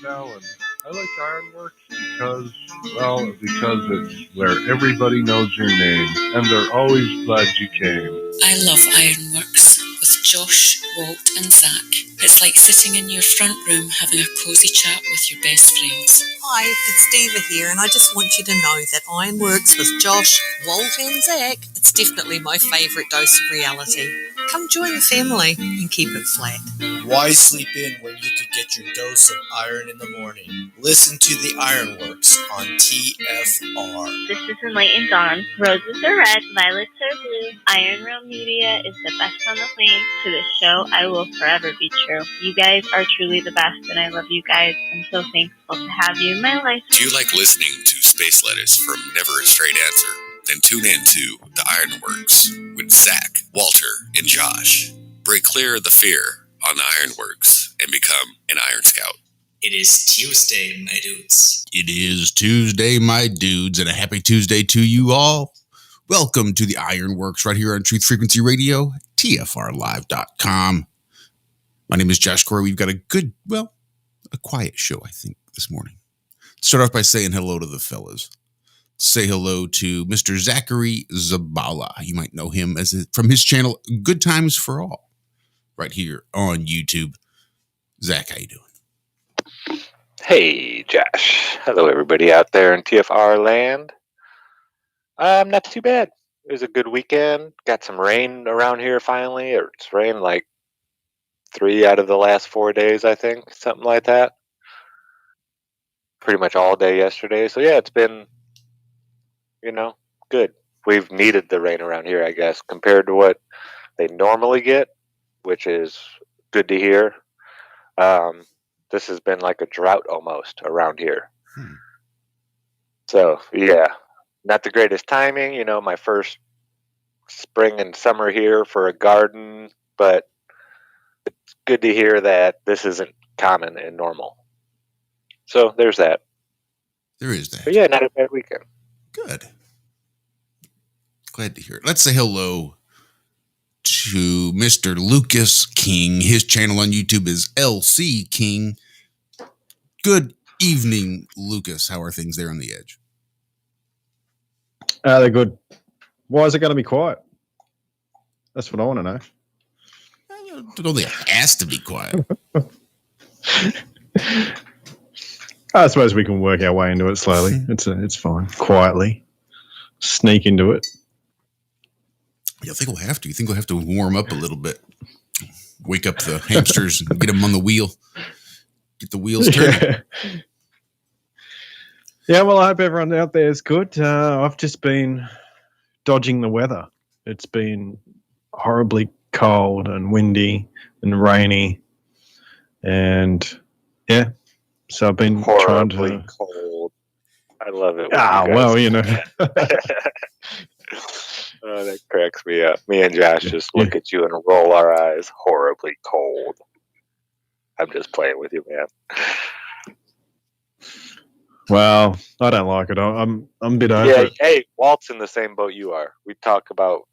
Alan. I like Ironworx because it's where everybody knows your name, and they're always glad you came. I love Ironworx with Josh, Walt and Zach. It's like sitting in your front room having a cosy chat with your best friends. Hi, it's Diva here, and I just want you to know that Ironworx with Josh, Walt and Zach, it's definitely my favourite dose of reality. Come join the family and keep it flat. Why sleep in when you could get your dose of iron in the morning? Listen to the Ironworx on TFR. This is Enlightened Dawn. Roses are red, violets are blue. Iron Realm Media is the best on the planet. To this show, I will forever be true. You guys are truly the best, and I love you guys. I'm so thankful to have you in my life. Do you like listening to Space Lettuce from Never a Straight Answer? Then tune in to the Ironworx with Zach, Walter, and Josh. Break clear of the fear on the Ironworx and become an Iron Scout. It is Tuesday, my dudes. It is Tuesday, my dudes, and a happy Tuesday to you all. Welcome to the Ironworx right here on Truth Frequency Radio, TFRlive.com. My name is Josh Corey. We've got a quiet show, I think, this morning. Start off by saying hello to the fellas. Say hello to Mr. Zachary Zabala. You might know him from his channel, Good Times for All, right here on YouTube. Zach, how you doing? Hey, Josh. Hello, everybody out there in TFR land. Not too bad. It was a good weekend. Got some rain around here finally. It's rained like 3 out of the last 4 days, I think. Something like that. Pretty much all day yesterday. So, yeah, it's been, good. We've needed the rain around here, I guess, compared to what they normally get, which is good to hear. This has been like a drought almost around here. So, yeah, not the greatest timing, my first spring and summer here for a garden, but it's good to hear that this isn't common and normal. So there's that. There is that. But yeah, not a bad weekend. Good. Glad to hear it. Let's say hello to Mr. Lucas King. His channel on YouTube is LC King. Good evening, Lucas. How are things there on the edge? They're good. Why is it going to be quiet? That's what I want to know. I don't think it has to be quiet. I suppose we can work our way into it slowly. It's fine. Quietly. Sneak into it. I think we'll have to. You think we'll have to warm up a little bit? Wake up the hamsters and get them on the wheel. Get the wheels turning. Yeah, well, I hope everyone out there is good. I've just been dodging the weather. It's been horribly cold and windy and rainy. And, yeah, so I've been horribly trying to... cold. I love it. Well, Oh, that cracks me up. Me and Josh just look at you and roll our eyes. Horribly cold. I'm just playing with you, man. Well, I don't like it. I'm a bit over it. Hey, Walt's in the same boat you are. We talk about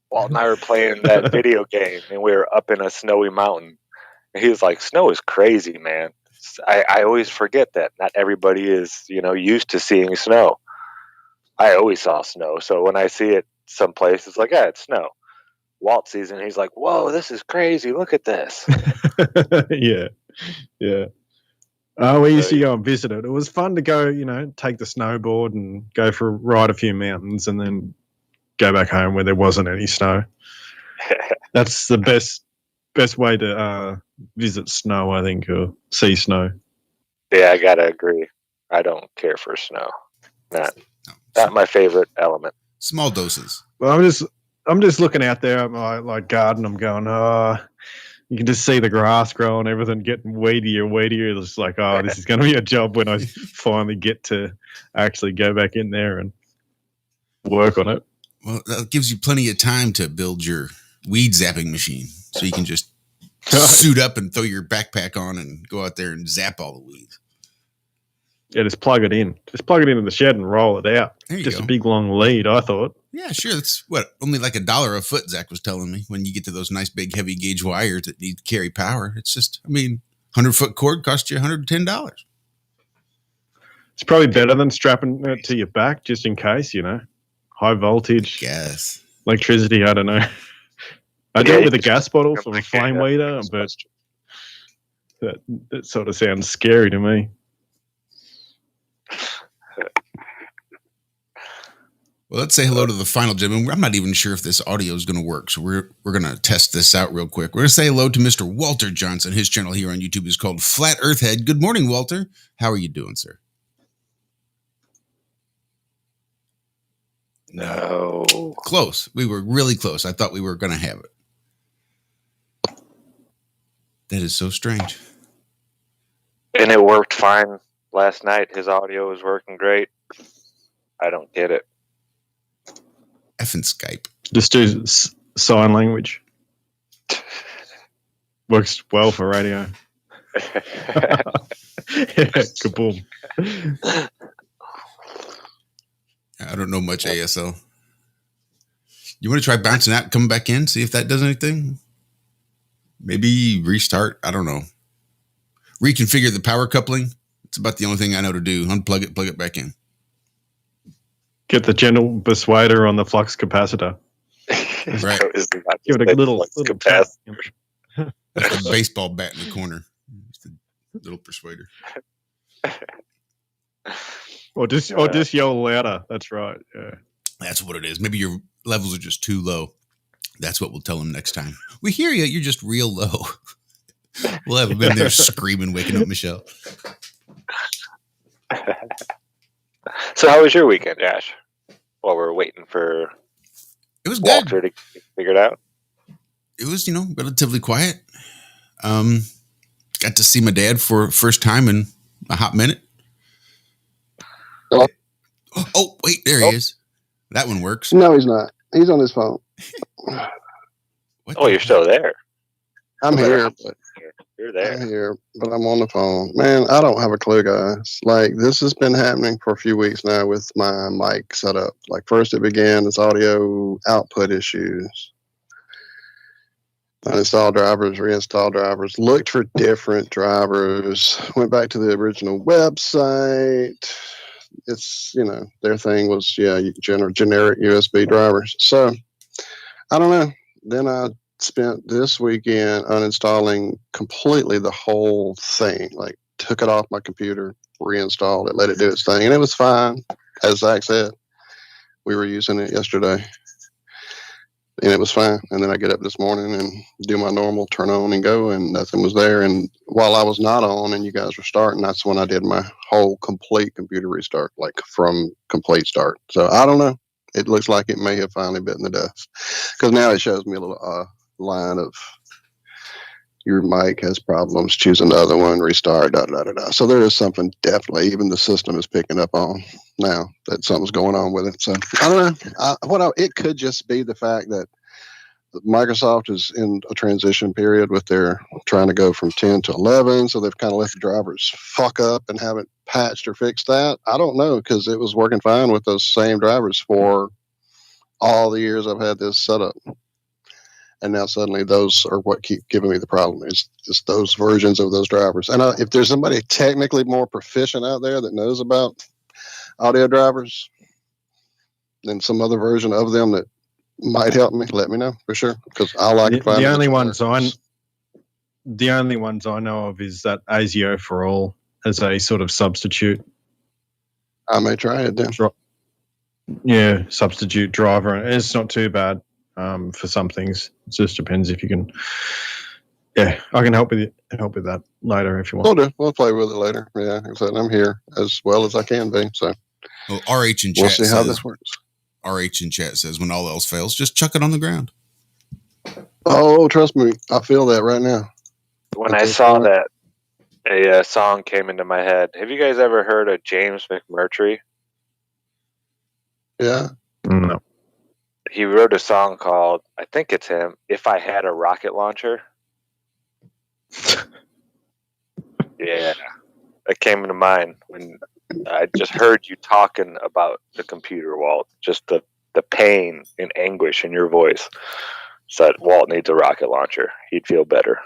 Walt and I were playing that video game, and we were up in a snowy mountain. And he was like, "Snow is crazy, man." I always forget that not everybody is, used to seeing snow. I always saw snow, so when I see it someplace, it's like, yeah, it's snow. Walt sees it, and he's like, "Whoa, this is crazy! Look at this." Yeah. We used to go and visit it. It was fun to go, take the snowboard and go for a ride a few mountains, and then go back home where there wasn't any snow. That's the best way to visit snow, I think, or see snow. Yeah, I gotta agree. I don't care for snow. Not my favorite element. Small doses. Well, I'm just looking out there at my garden. I'm going, you can just see the grass growing, everything getting weedier. It's like, this is going to be a job when I finally get to actually go back in there and work on it. Well, that gives you plenty of time to build your weed zapping machine, so you can just suit up and throw your backpack on and go out there and zap all the weeds. Yeah, just plug it in. Just plug it into the shed and roll it out. Just a big long lead, I thought. Yeah, sure. That's only like $1 a foot, Zach was telling me, when you get to those nice big heavy gauge wires that need to carry power. It's just, 100-foot cord costs you $110. It's probably better than strapping it to your back just in case, high voltage. Yes. Electricity, I don't know. I do it with a gas bottle for a flame weeder, but that sort of sounds scary to me. Well, let's say hello to the final gentleman. I'm not even sure if this audio is going to work, so we're going to test this out real quick. We're going to say hello to Mr. Walter Johnson. His channel here on YouTube is called Flat Earth Head. Good morning, Walter. How are you doing, sir? No. Close. We were really close. I thought we were going to have it. That is so strange. And it worked fine last night. His audio was working great. I don't get it. Effing Skype. Just do sign language. Works well for radio. Kaboom. I don't know much ASL. You want to try bouncing out and coming back in, see if that does anything? Maybe restart. I don't know. Reconfigure the power coupling. It's about the only thing I know to do. Unplug it, plug it back in. Get the gentle persuader on the flux capacitor. Right. Give it a little tap. That's the baseball bat in the corner. Just a little persuader. Or just yell louder. That's right. Yeah. That's what it is. Maybe your levels are just too low. That's what we'll tell them next time. We hear you. You're just real low. We'll have them in there screaming, waking up Michelle. So how was your weekend, Josh? While we're waiting for Walter to figure it out. It was, relatively quiet. Got to see my dad for first time in a hot minute. Hello? Oh, wait, there he is. That one works. No, he's not. He's on his phone. You're still there. I'm here, but you're there. I'm here, but I'm on the phone. Man, I don't have a clue, guys. This has been happening for a few weeks now with my mic setup. First it began as audio output issues. Uninstall drivers, reinstall drivers, looked for different drivers, went back to the original website. It's, their thing was, generic USB drivers. So, I don't know. Then I spent this weekend uninstalling completely the whole thing. Took it off my computer, reinstalled it, let it do its thing. And it was fine. As Zach said, we were using it yesterday. And it was fine. And then I get up this morning and do my normal turn on and go, and nothing was there. And while I was not on and you guys were starting, that's when I did my whole complete computer restart, from complete start. So I don't know. It looks like it may have finally bitten the dust, because now it shows me a little line of your mic has problems, choose another one, restart, So there is something definitely, even the system is picking up on now that something's going on with it. So I don't know. It could just be the fact that Microsoft is in a transition period with their trying to go from 10 to 11. So they've kind of let the drivers fuck up and haven't patched or fixed that. I don't know, because it was working fine with those same drivers for all the years I've had this set up. And now suddenly those are what keep giving me the problem is those versions of those drivers. And if there's somebody technically more proficient out there that knows about audio drivers than some other version of them that might help me, let me know for sure. Because I like the only ones I know of is that ASIO for All as a sort of substitute. I may try it then. Substitute driver. It's not too bad. For some things, it just depends if you can. Yeah, I can help with that later if you want. We'll play with it later. Yeah, I'm here as well as I can be. So, RH in chat we'll see how this works. RH in chat says, when all else fails, just chuck it on the ground. Oh, trust me, I feel that right now. When I saw that, a song came into my head. Have you guys ever heard of James McMurtry? Yeah. No. He wrote a song called, I think it's him, If I Had a Rocket Launcher. Yeah, that came into mind when I just heard you talking about the computer, Walt. Just the pain and anguish in your voice. Said Walt needs a rocket launcher. He'd feel better.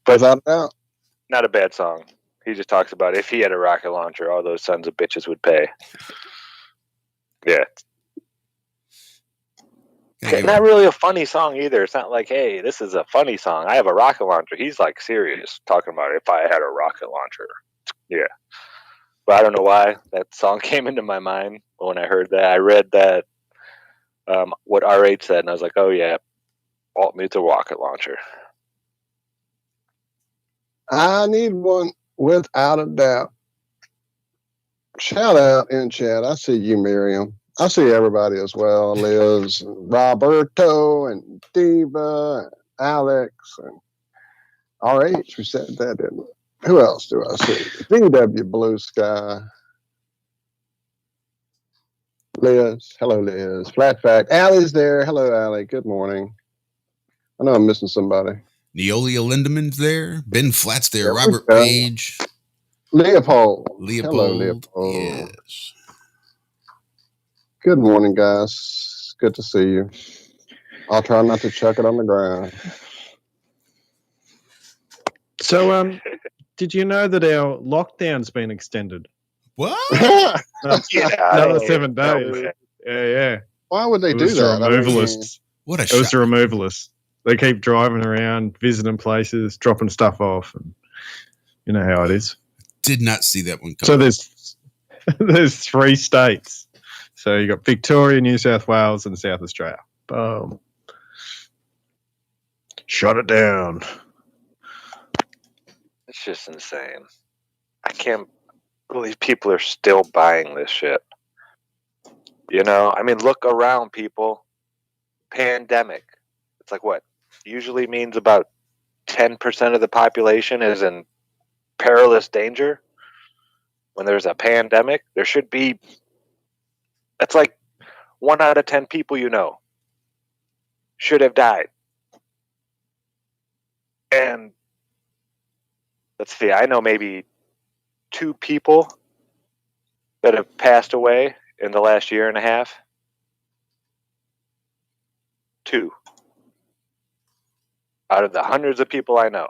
But without a doubt, not a bad song. He just talks about if he had a rocket launcher, all those sons of bitches would pay. Yeah. Not really a funny song either. It's not like, hey, this is a funny song. I have a rocket launcher. He's like serious, talking about if I had a rocket launcher. Yeah. But I don't know why that song came into my mind when I heard that. I read that, what RH said, and I was like, oh yeah, Walt needs a rocket launcher. I need one without a doubt. Shout out in chat. I see you, Miriam. I see everybody as well. Liz, and Roberto, and Diva, and Alex, and RH. We said that, didn't we? Who else do I see? VW Blue Sky. Liz. Hello, Liz. Flat Fact. Allie's there. Hello, Allie. Good morning. I know I'm missing somebody. Neolia Lindeman's there. Ben Flat's there. Robert Page. Leopold. Leopold. Hello, Leopold. Yes. Good morning, guys. Good to see you. I'll try not to chuck it on the ground. So, did you know that our lockdown's been extended? What? Another 7 days. Yeah. Why would they do that? Removalists. What a It was the removalists. They keep driving around, visiting places, dropping stuff off, and you know how it is. Did not see that one coming. So there's 3 states. So you got Victoria, New South Wales, and South Australia. Boom. Shut it down. It's just insane. I can't believe people are still buying this shit. You know, I mean, look around, people. Pandemic. It's like what? Usually means about 10% of the population is in perilous danger. When there's a pandemic, there should be, that's like 1 out of 10 people you know should have died. And let's see, I know maybe 2 people that have passed away in the last year and a half. 2 out of the hundreds of people I know.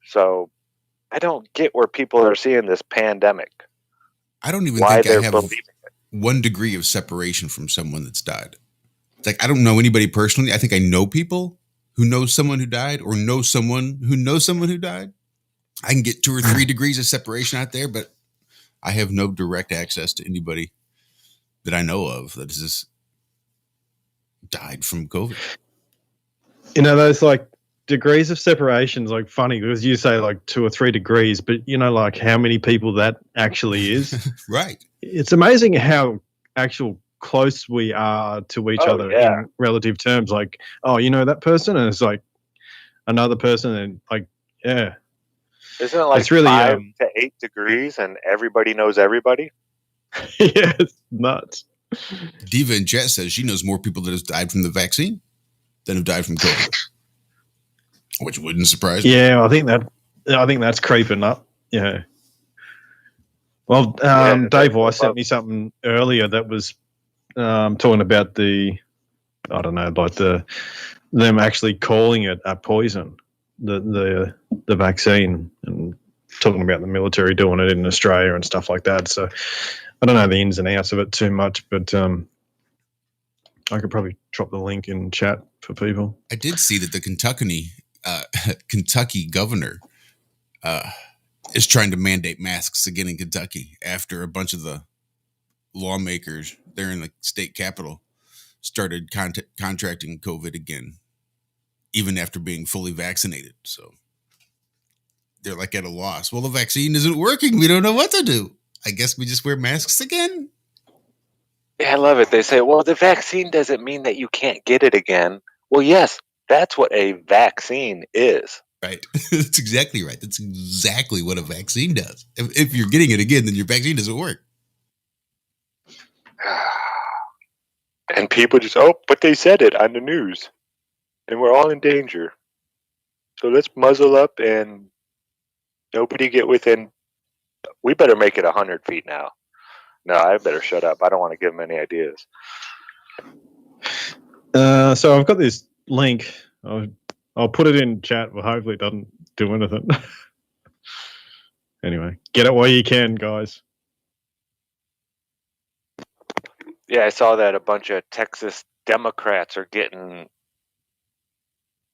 So I don't get where people are seeing this pandemic. I don't even think I have 1 degree of separation from someone that's died. It's like, I don't know anybody personally. I think I know people who know someone who died or know someone who knows someone who died. I can get 2 or 3 degrees of separation out there, but I have no direct access to anybody that I know of that has just died from COVID. You know, those like degrees of separation is like funny because you say like 2 or 3 degrees, but you know, like how many people that actually is. Right. It's amazing how actual close we are to each other in relative terms. Like, oh, you know that person, and it's like another person, and like, yeah. Isn't it like it's really, 5 to 8 degrees and everybody knows everybody? Yeah, it's nuts. Diva in chat says she knows more people that have died from the vaccine than have died from COVID, which wouldn't surprise me. Yeah, I think that's creeping up. Yeah. Well, Dave Weiss sent me something earlier that was talking about them actually calling it a poison, the vaccine, and talking about the military doing it in Australia and stuff like that. So I don't know the ins and outs of it too much, but I could probably drop the link in chat for people. I did see that the Kentucky governor is trying to mandate masks again in Kentucky after a bunch of the lawmakers there in the state capitol started contracting COVID again, even after being fully vaccinated. So they're like at a loss. Well, the vaccine isn't working. We don't know what to do. I guess we just wear masks again. Yeah, I love it. They say, well, the vaccine doesn't mean that you can't get it again. Well, yes, that's what a vaccine is. Right. That's exactly right. That's exactly what a vaccine does. If you're getting it again, then your vaccine doesn't work. And people just, but they said it on the news. And we're all in danger. So let's muzzle up and nobody get within. We better make it 100 feet now. No, I better shut up. I don't want to give them any ideas. So I've got this link. I'll put it in chat. Well, hopefully it doesn't do anything. anyway, get it while you can, guys. Yeah, I saw that a bunch of Texas Democrats are getting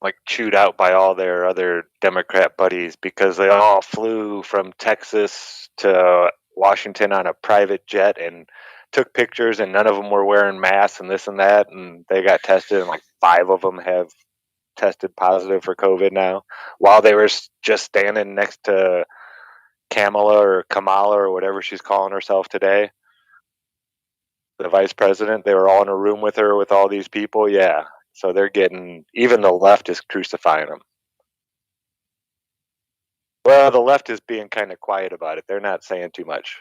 like chewed out by all their other Democrat buddies because they all flew from Texas to Washington on a private jet and took pictures, and none of them were wearing masks and this and that, and they got tested, and like 5 of them have tested positive for COVID now, while they were just standing next to Kamala or whatever she's calling herself today, the vice president. They were all in a room with her with all these people. Yeah. So they're getting, even the left is crucifying them. Well, the left is being kind of quiet about it. They're not saying too much,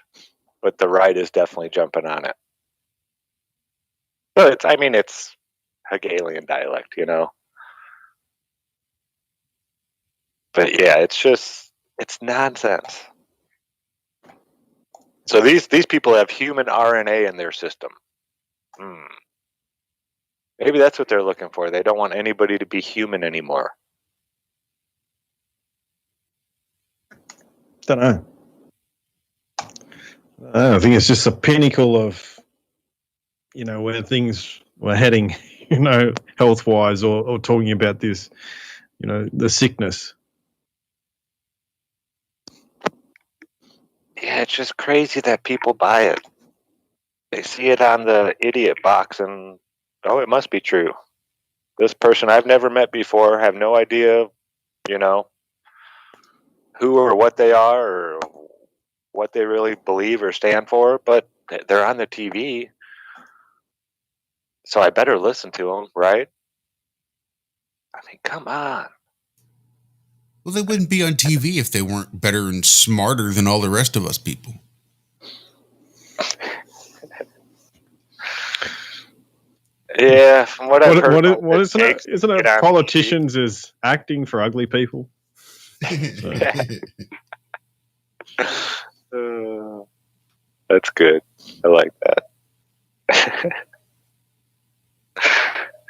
but the right is definitely jumping on it. But it's Hegelian dialect, you know. But yeah, it's nonsense. So these people have human RNA in their system. Maybe that's what they're looking for. They don't want anybody to be human anymore. Don't know. I think it's just a pinnacle of, where things were heading, health-wise, or talking about this, the sickness. Yeah, it's just crazy that people buy it. They see it on the idiot box and, it must be true. This person I've never met before, have no idea, who or what they are or what they really believe or stand for, but they're on the TV. So I better listen to them, right? I mean, come on. Well, they wouldn't be on TV if they weren't better and smarter than all the rest of us people. Yeah, from what I've heard, isn't it politicians is acting for ugly people? That's good. I like that.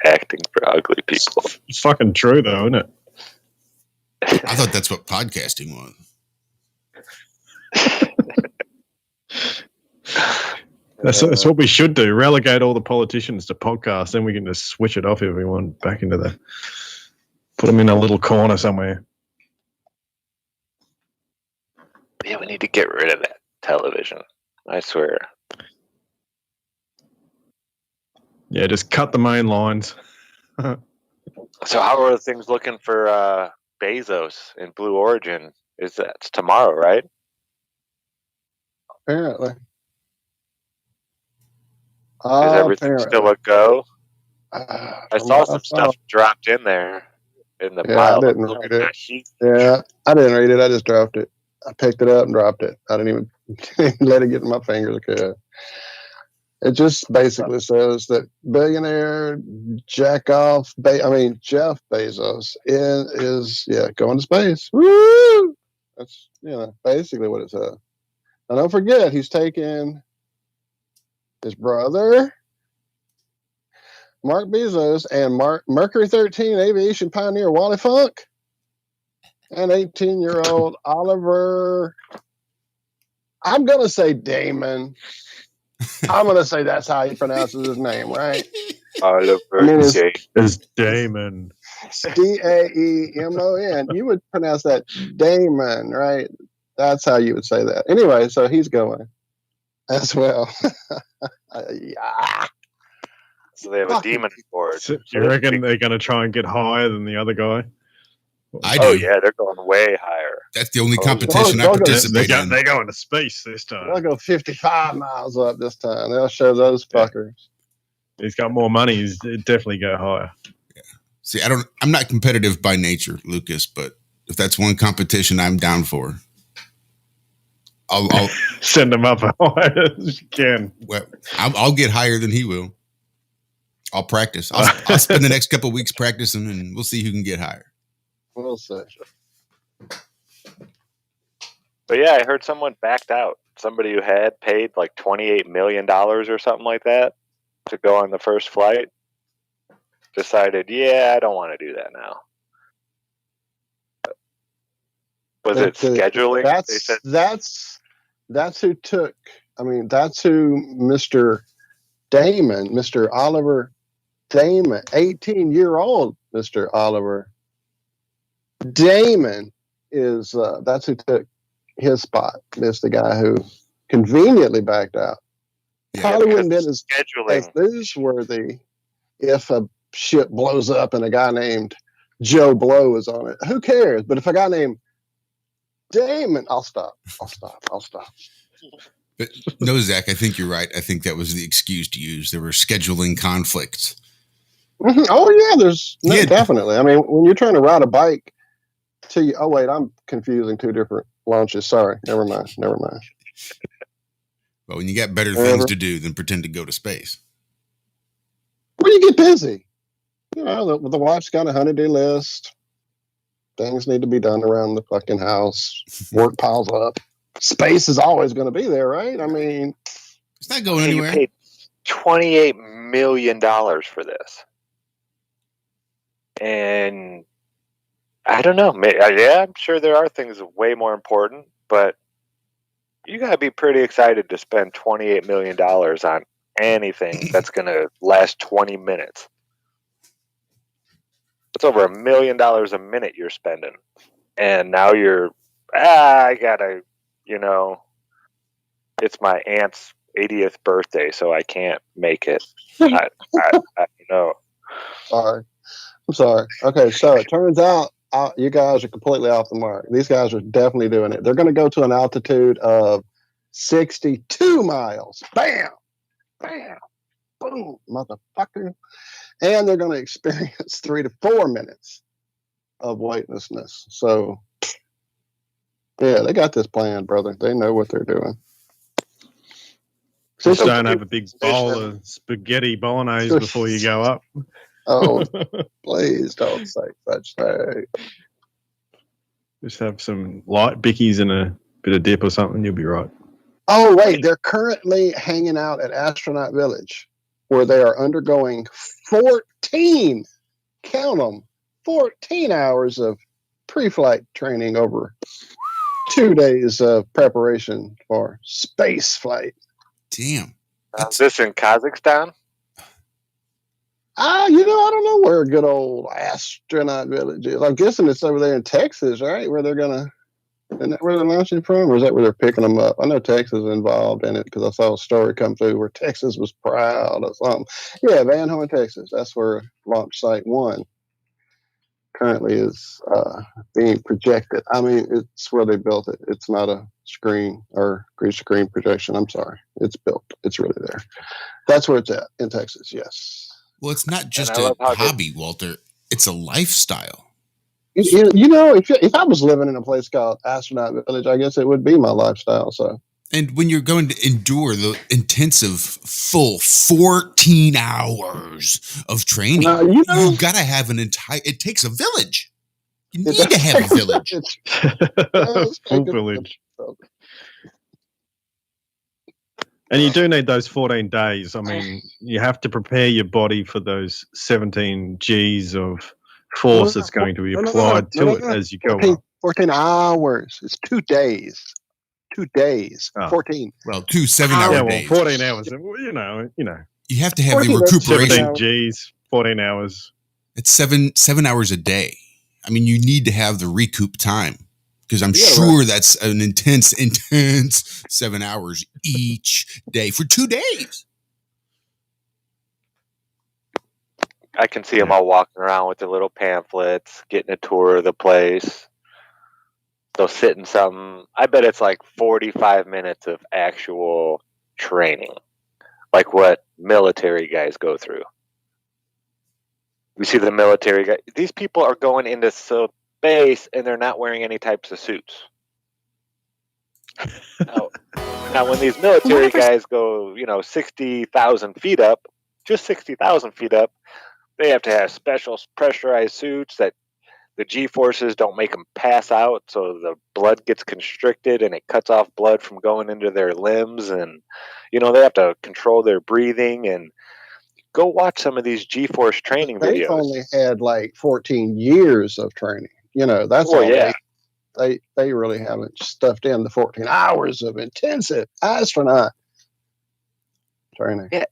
Acting for ugly people. It's fucking true, though, isn't it? I thought that's what podcasting was. That's what we should do. Relegate all the politicians to podcasts, then we can just switch it off if we want back into put them in a little corner somewhere. Yeah, we need to get rid of that television. I swear. Yeah, just cut the main lines. So how are things looking for Bezos in Blue Origin? It's tomorrow, right? Apparently. Is everything still a go? I saw some stuff dropped in there in the pile. I didn't read it. Yeah, I didn't read it. I just dropped it. I picked it up and dropped it. I didn't even let it get in my fingers. Okay. It just basically says that billionaire Jeff Bezos is going to space. Woo! That's basically what it says. And don't forget, he's taking his brother Mark Bezos and Mercury 13 aviation pioneer Wally Funk and 18-year-old Oliver. I'm gonna say Deamon. I'm going to say that's how he pronounces his name, right? Oliver it's Deamon. Daemon. You would pronounce that Deamon, right? That's how you would say that. Anyway, so he's going as well. Yeah. So they have a demon board. So you reckon they're going to try and get higher than the other guy? I do. Oh, yeah, they're going way higher. That's the only competition I participate in. They're going to space this time. They'll go 55 miles up this time. They'll show those fuckers. He's got more money. He's definitely go higher. Yeah. See, I'm not competitive by nature, Lucas, but if that's one competition I'm down for, I'll send him up as high as you can. Well, I'll get higher than he will. I'll practice. I'll spend the next couple of weeks practicing, and we'll see who can get higher. We'll see. But yeah, I heard someone backed out. Somebody who had paid like $28 million or something like that to go on the first flight decided, I don't want to do that now. Was it scheduling? They said That's who took. I mean, that's who Mr. Deamon, Mr. Oliver Deamon, 18-year-old Mr. Oliver Deamon is. That's who took his spot. It's the guy who conveniently backed out. Probably wouldn't been as newsworthy if a ship blows up and a guy named Joe Blow is on it. Who cares? But if a guy named Deamon, I'll stop. But no, Zach, I think you're right. I think that was the excuse to use. There were scheduling conflicts. Mm-hmm. Oh yeah, definitely. I mean, when you're trying to ride a bike to you, oh wait, I'm confusing two different launches. Sorry, never mind. Well, when you got better things to do than pretend to go to space. Well, you get busy. You know, the wife's got a 100-day list. Things need to be done around the fucking house. Work piles up. Space is always going to be there, right? I mean, it's not going anywhere. You paid $28 million for this. And I don't know. Yeah, I'm sure there are things way more important, but you got to be pretty excited to spend $28 million on anything that's going to last 20 minutes. It's over $1 million a minute you're spending. And now you're, I got to, it's my aunt's 80th birthday, so I can't make it. I know. Sorry. I'm sorry. Okay, so it turns out you guys are completely off the mark. These guys are definitely doing it. They're going to go to an altitude of 62 miles. Bam! Bam! Boom! Motherfucker. And they're going to experience 3 to 4 minutes of weightlessness. So, yeah, they got this plan, brother. They know what they're doing. Just don't have a big bowl of spaghetti bolognese before you go up. Oh, please don't say such thing. Just have some light bickies and a bit of dip or something. You'll be right. Oh, wait. They're currently hanging out at Astronaut Village, where they are undergoing 14, count them, 14 hours of pre-flight training over 2 days of preparation for space flight. Damn. Is this in Kazakhstan? I don't know where good old Astronaut Village is. I'm guessing it's over there in Texas, right? Where they're launching from? Or is that where they're picking them up? I know Texas is involved in it because I saw a story come through where Texas was proud of something. Yeah, Van Horn, Texas. That's where Launch Site 1 currently is being projected. I mean, it's where they built it. It's not a screen or green screen projection. I'm sorry. It's built. It's really there. That's where it's at in Texas, yes. Well, it's not just a hobby, Walter. It's a lifestyle. If I was living in a place called Astronaut Village, I guess it would be my lifestyle. So, and when you're going to endure the intensive, full 14 hours of training, you've got to have it takes a village. You need to have a village. Full village. And you do need those 14 days. I mean, you have to prepare your body for those 17 Gs of force that's going to be applied to it as you go up. 14 hours. It's 2 days. 2 days. 14. Well, 2 7-hour days. 14 hours. You know. You have to have the recuperation. 17 Gs, 14 hours. It's 7 hours a day. I mean, you need to have the recoup time. Because I'm sure that's an intense 7 hours each day for 2 days. I can see them all walking around with their little pamphlets, getting a tour of the place. They'll sit in something. I bet it's like 45 minutes of actual training, like what military guys go through. We see the military guys. These people are going into space and they're not wearing any types of suits. Now when these military guys go, 60,000 feet up, just 60,000 feet up, they have to have special pressurized suits that the G-forces don't make them pass out, so the blood gets constricted and it cuts off blood from going into their limbs, and they have to control their breathing. And go watch some of these G-force training videos. They've only had like 14 years of training. That's all. Yeah. they really haven't stuffed in the 14 hours of intensive astronaut training. Yeah,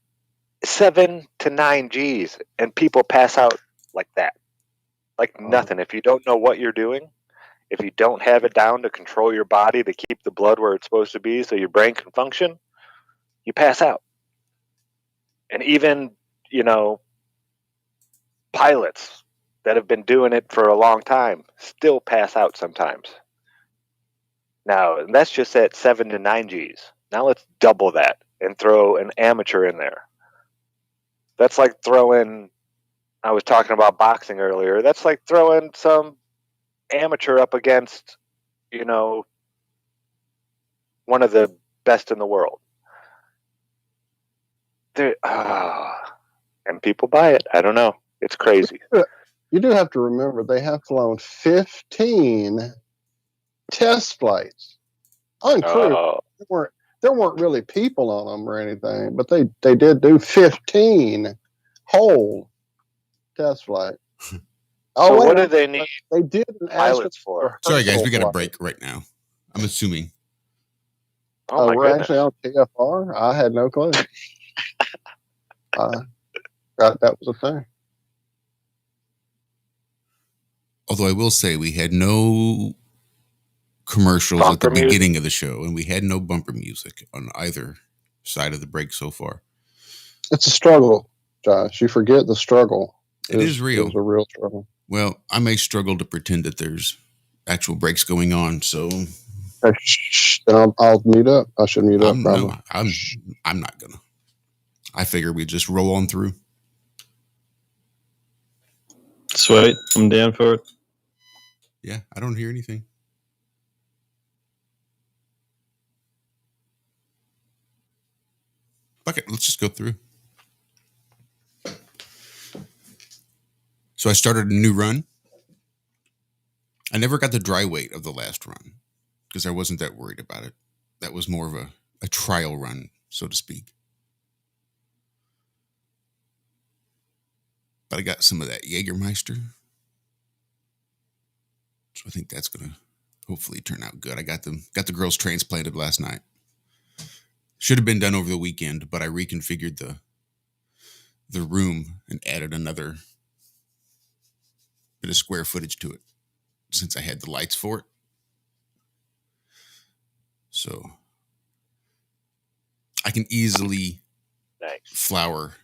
7 to 9 G's, and people pass out like that, like nothing. If you don't know what you're doing, if you don't have it down to control your body to keep the blood where it's supposed to be so your brain can function, you pass out. And even, pilots that have been doing it for a long time still pass out sometimes. Now, and that's just at 7 to 9 G's. Now let's double that and throw an amateur in there. That's like throwing, I was talking about boxing earlier, that's like throwing some amateur up against, one of the best in the world. And people buy it. I don't know. It's crazy. You do have to remember they have flown 15 test flights. Uncrewed. There weren't really people on them or anything, but they did do 15 whole test flights. So what do they need they did pilots for? Sorry, guys, we got a break right now. I'm assuming. Oh, we're goodness. actually on TFR? I had no clue. That was a thing. Although I will say we had no commercials Bumper at the music? beginning of the show, and we had no bumper music on either side of the break so far. It's a struggle, Josh. You forget the struggle. It is real. It's a real struggle. Well, I may struggle to pretend that there's actual breaks going on, so then I'll mute up. I should mute up. No, I'm not gonna. I figure we just roll on through. Sweet. I'm down for it. Yeah, I don't hear anything. Fuck it, let's just go through. So I started a new run. I never got the dry weight of the last run because I wasn't that worried about it. That was more of a trial run, so to speak. But I got some of that Jägermeister. So I think that's going to hopefully turn out good. I got the girls transplanted last night. Should have been done over the weekend, but I reconfigured the room and added another bit of square footage to it since I had the lights for it. So I can easily flower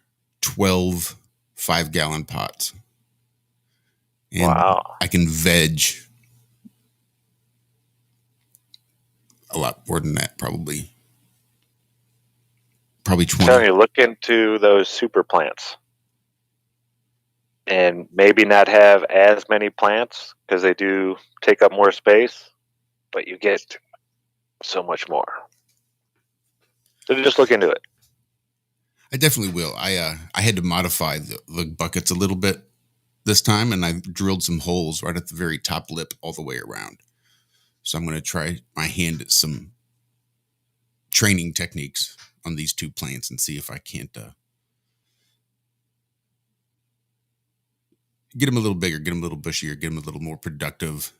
12 5-gallon pots. And wow. I can veg a lot more than that, probably 20. So you look into those super plants and maybe not have as many plants because they do take up more space, but you get so much more. So just look into it. I definitely will. I had to modify the buckets a little bit this time, and I drilled some holes right at the very top lip all the way around. So I'm going to try my hand at some training techniques on these two plants and see if I can't get them a little bigger, get them a little bushier, get them a little more productive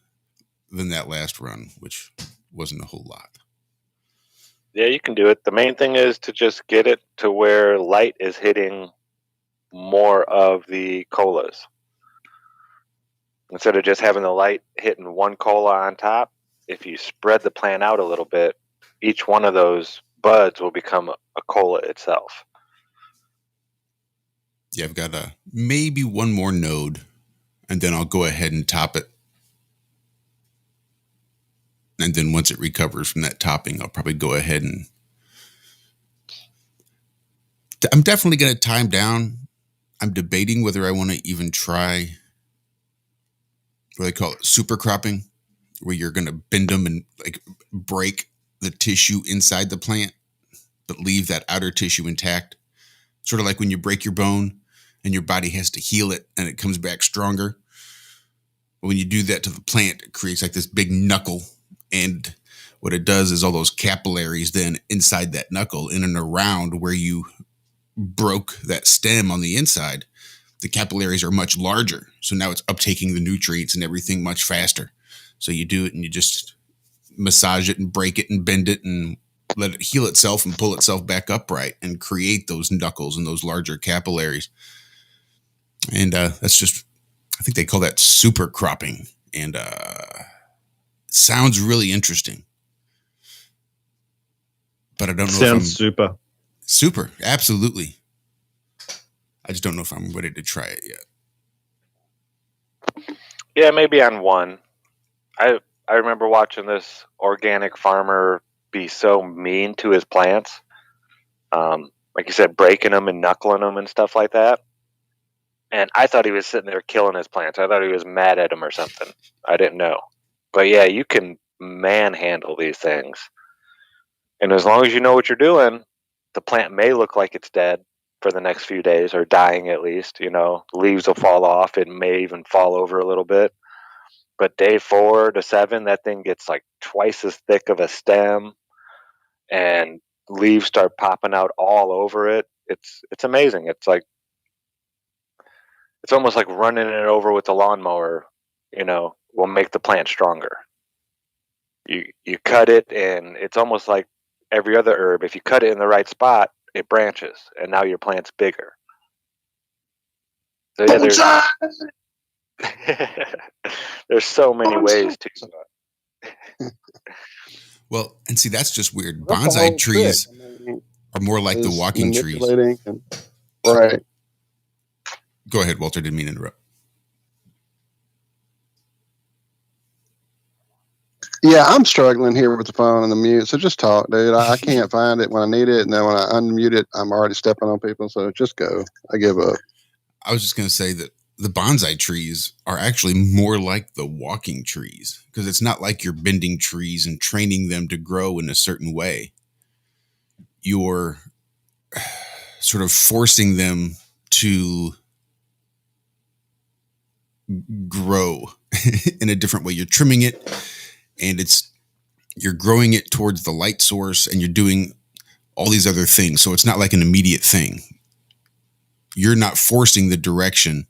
than that last run, which wasn't a whole lot. Yeah, you can do it. The main thing is to just get it to where light is hitting more of the colas. Instead of just having the light hitting one cola on top, if you spread the plant out a little bit, each one of those buds will become a cola itself. Yeah, I've got maybe one more node, and then I'll go ahead and top it. And then once it recovers from that topping, I'll probably go ahead and... I'm definitely going to time down. I'm debating whether I want to even try what they call it, super cropping, where you're going to bend them and like break the tissue inside the plant, but leave that outer tissue intact. Sort of like when you break your bone and your body has to heal it and it comes back stronger. But when you do that to the plant, it creates like this big knuckle. And what it does is all those capillaries then inside that knuckle, in and around where you broke that stem on the inside, the capillaries are much larger. So now it's uptaking the nutrients and everything much faster. So you do it and you just massage it and break it and bend it and let it heal itself and pull itself back upright and create those knuckles and those larger capillaries. And that's just, I think they call that super cropping. And sounds really interesting. But I don't know if I'm super. Super, absolutely. I just don't know if I'm ready to try it yet. Yeah, maybe on one. I remember watching this organic farmer be so mean to his plants. Like you said, breaking them and knuckling them and stuff like that. And I thought he was sitting there killing his plants. I thought he was mad at them or something. I didn't know. But yeah, you can manhandle these things. And as long as you know what you're doing, the plant may look like it's dead for the next few days, or dying at least. You know, leaves will fall off. It may even fall over a little bit. But day 4 to 7, that thing gets like twice as thick of a stem, and leaves start popping out all over it. It's amazing. It's almost like running it over with a lawnmower. You know, will make the plant stronger. You cut it, and it's almost like every other herb. If you cut it in the right spot, it branches, and now your plant's bigger. So yeah, there's so many ways to. Well, and see, that's just weird. Bonsai trees are more like the walking trees. Right. Go ahead, Walter. Didn't mean to interrupt. Yeah, I'm struggling here with the phone and the mute, so just talk, dude. I can't find it when I need it, and then when I unmute it, I'm already stepping on people, so just go. I give up. I was just going to say that the bonsai trees are actually more like the walking trees, because it's not like you're bending trees and training them to grow in a certain way. You're sort of forcing them to grow in a different way. You're trimming it, and you're growing it towards the light source, and you're doing all these other things. So it's not like an immediate thing. You're not forcing the direction.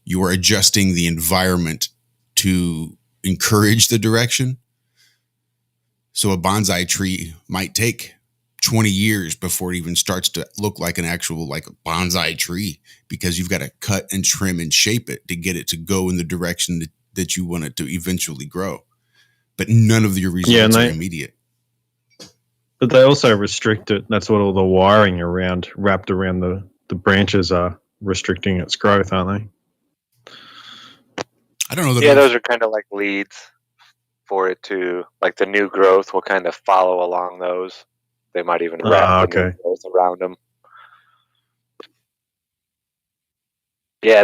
You are adjusting the environment to encourage the direction. So a bonsai tree might take 20 years before it even starts to look like an actual like a bonsai tree, because you've got to cut and trim and shape it to get it to go in the direction that you want it to eventually grow. But none of your results are immediate. But they also restrict it. That's what all the wiring wrapped around the branches are restricting its growth, aren't they? I don't know. Yeah, those are kind of like leads for it to, like the new growth will kind of follow along those. They might even wrap the new growth around them. Yeah,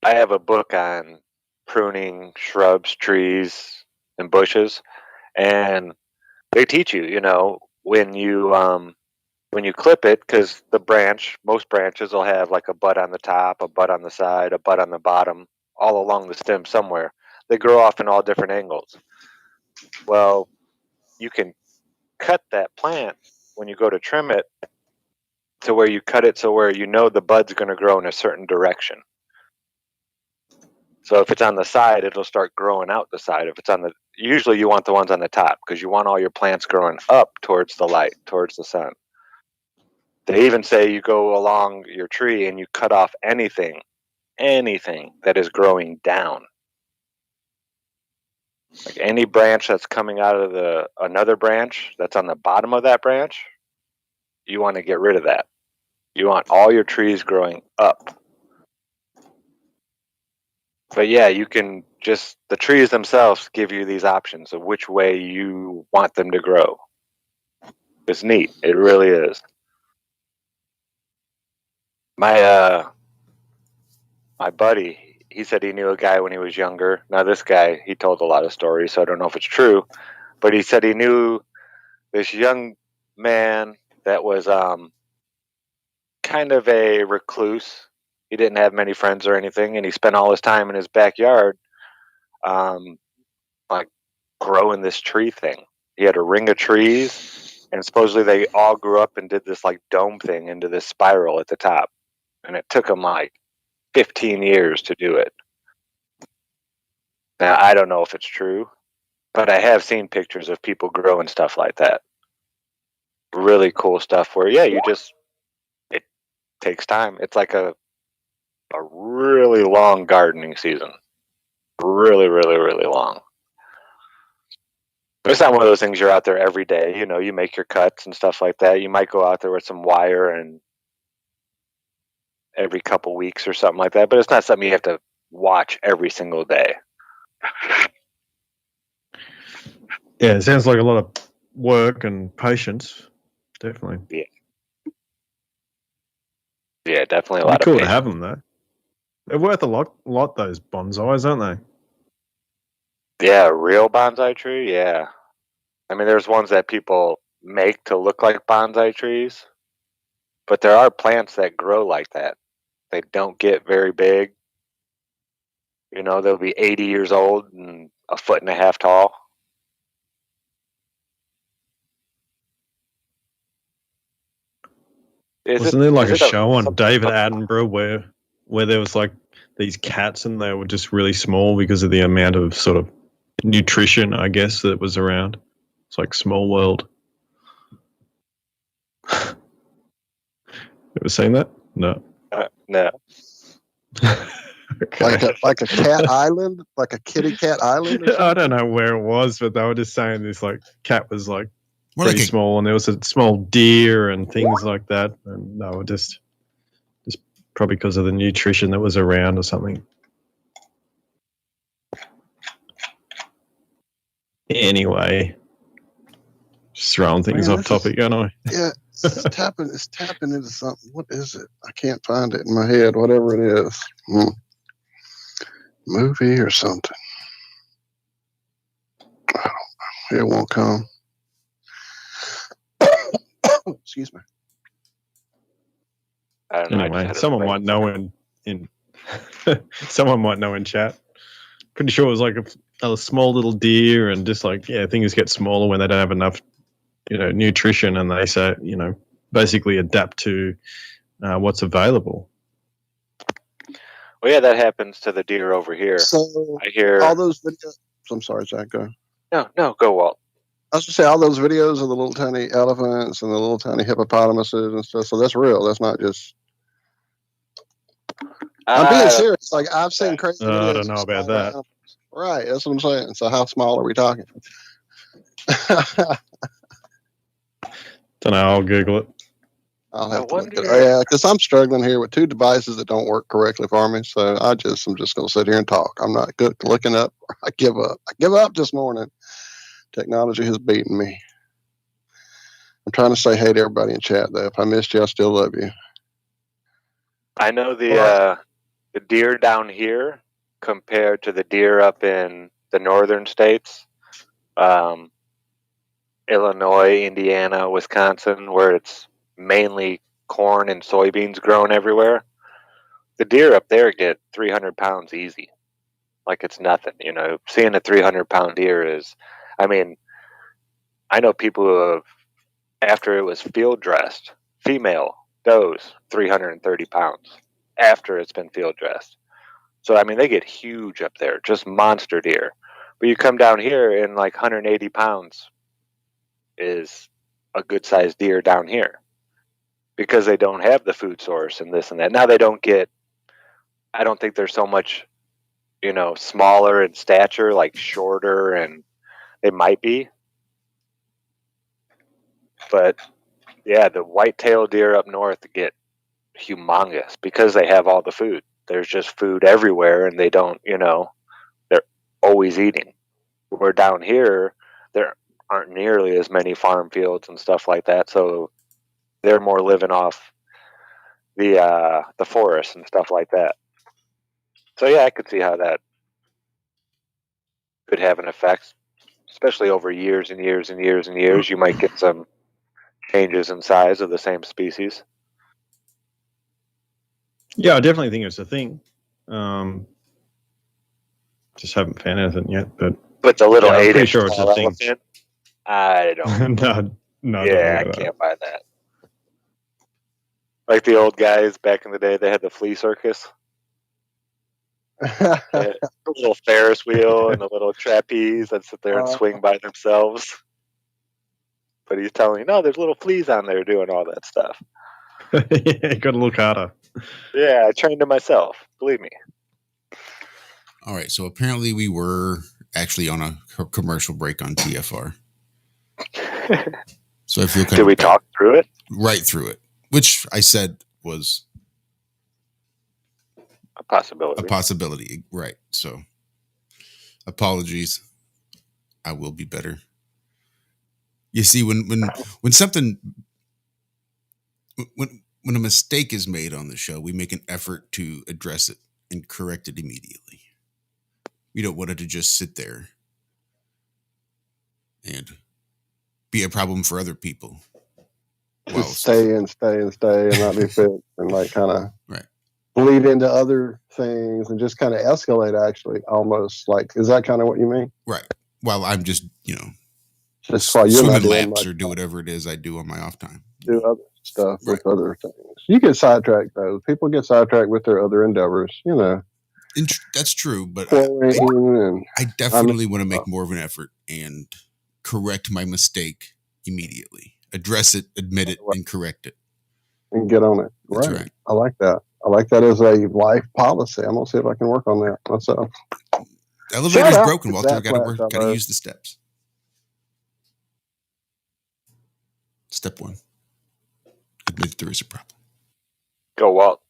I have a book on pruning shrubs, trees, and bushes, and they teach you, you know, when you clip it, because most branches will have like a bud on the top, a bud on the side, a bud on the bottom, all along the stem somewhere. They grow off in all different angles. Well, you can cut that plant when you go to trim it to where you cut it so where you know the bud's going to grow in a certain direction. So if it's on the side, it'll start growing out the side. If it's usually you want the ones on the top, because you want all your plants growing up towards the light, towards the sun. They even say you go along your tree and you cut off anything that is growing down. Like any branch that's coming out of another branch that's on the bottom of that branch, you want to get rid of that. You want all your trees growing up. But yeah, you can the trees themselves give you these options of which way you want them to grow. It's neat. It really is. My buddy, he said he knew a guy when he was younger. Now this guy, he told a lot of stories, so I don't know if it's true, but he said he knew this young man that was kind of a recluse. He didn't have many friends or anything, and he spent all his time in his backyard like growing this tree thing. He had a ring of trees, and supposedly they all grew up and did this like dome thing into this spiral at the top. And it took him like 15 years to do it. Now, I don't know if it's true, but I have seen pictures of people growing stuff like that. Really cool stuff where, yeah, it takes time. It's like a really long gardening season. Really, really, really long. But it's not one of those things you're out there every day. You know, you make your cuts and stuff like that. You might go out there with some wire and every couple weeks or something like that, but it's not something you have to watch every single day. Yeah, it sounds like a lot of work and patience. Definitely. Yeah, definitely a It'd lot be cool of to patience. have them though. They're worth a lot. Those bonsais, aren't they? Yeah, a real bonsai tree. Yeah, I mean, there's ones that people make to look like bonsai trees, but there are plants that grow like that. They don't get very big. You know, they'll be 80 years old and a foot and a half tall. Wasn't there like a show on David Attenborough where there was like these cats and they were just really small because of the amount of sort of nutrition, I guess, that was around? It's like Small World. Ever seen that? No. No. Okay. Like a cat island, like a kitty cat island. Or I don't know where it was, but they were just saying this like cat was like pretty like small, and there was a small deer and things like that, and they were just probably because of the nutrition that was around or something. Anyway, just throwing things off topic, aren't I? Yeah, it's tapping into something. What is it? I can't find it in my head. Whatever it is, movie or something. I don't know. It won't come. Excuse me. I don't know. Anyway, someone might know in someone might know in chat. Pretty sure it was like a small little deer, and just like things get smaller when they don't have enough, nutrition, and they say basically adapt to what's available. Well, yeah, that happens to the deer over here. So I hear all those videos. I'm sorry, Jack. Go. No, go, Walt. I was going to say all those videos of the little tiny elephants and the little tiny hippopotamuses and stuff. So that's real. That's not just. I'm being serious. Like I've seen crazy videos. I don't know about that. Animals. Right, that's what I'm saying. So how small are we talking? Don't know. I'll Google it. I'll have to look at it. Oh, yeah, because I'm struggling here with two devices that don't work correctly for me. So I'm just going to sit here and talk. I'm not good looking up. I give up. I give up this morning. Technology has beaten me. I'm trying to say hey to everybody in chat, though. If I missed you, I still love you. I know the deer down here compared to the deer up in the northern states, Illinois, Indiana, Wisconsin, where it's mainly corn and soybeans grown everywhere. The deer up there get 300 pounds easy. Like it's nothing, Seeing a 300-pound deer is, I mean, I know people who have, after it was field dressed, female does 330 pounds after it's been field dressed. So, I mean, they get huge up there, just monster deer. But you come down here and like 180 pounds is a good sized deer down here because they don't have the food source and this and that. Now they don't get, I don't think they're so much, smaller in stature, like shorter, and they might be. But yeah, the white-tailed deer up north get humongous because they have all the food. There's just food everywhere, and they don't, they're always eating. Where down here, there aren't nearly as many farm fields and stuff like that, so they're more living off the forest and stuff like that. So yeah, I could see how that could have an effect, especially over years and years and years and years. You might get some changes in size of the same species. Yeah, I definitely think it's a thing. Just haven't found anything yet, but the little I'm 8 pretty inch sure it's a thing. elephant, I don't. No. Yeah, I can't buy that. Like the old guys back in the day, they had the flea circus. A little Ferris wheel and a little trapeze that sit there and swing by themselves. But he's telling you, no, there's little fleas on there doing all that stuff. Yeah, got to look harder. Yeah, I trained it myself. Believe me. All right, so apparently we were actually on a commercial break on TFR. So I feel kind Did we talk through it? Right through it, which I said was a possibility. A possibility, right. So apologies. I will be better. You see, when something when a mistake is made on the show, we make an effort to address it and correct it immediately. We don't want it to just sit there and be a problem for other people. Just stay and not be fit and like kind of bleed into other things and just kind of escalate, actually, almost. Like, is that kind of what you mean? Right. Well, I'm just, just while you're swim not in laps much, or do whatever it is I do on my off time. Do other stuff with other things. You get sidetracked, though. People get sidetracked with their other endeavors, That's true, but I definitely want to make more of an effort and correct my mistake immediately. Address it, admit it, and correct it. And get on it. That's right. I like that. I like that as a life policy. I'm going to see if I can work on that myself. The elevator's broken, Walter. I got to use the steps. Step 1. Admit there is a problem. Go, Walt.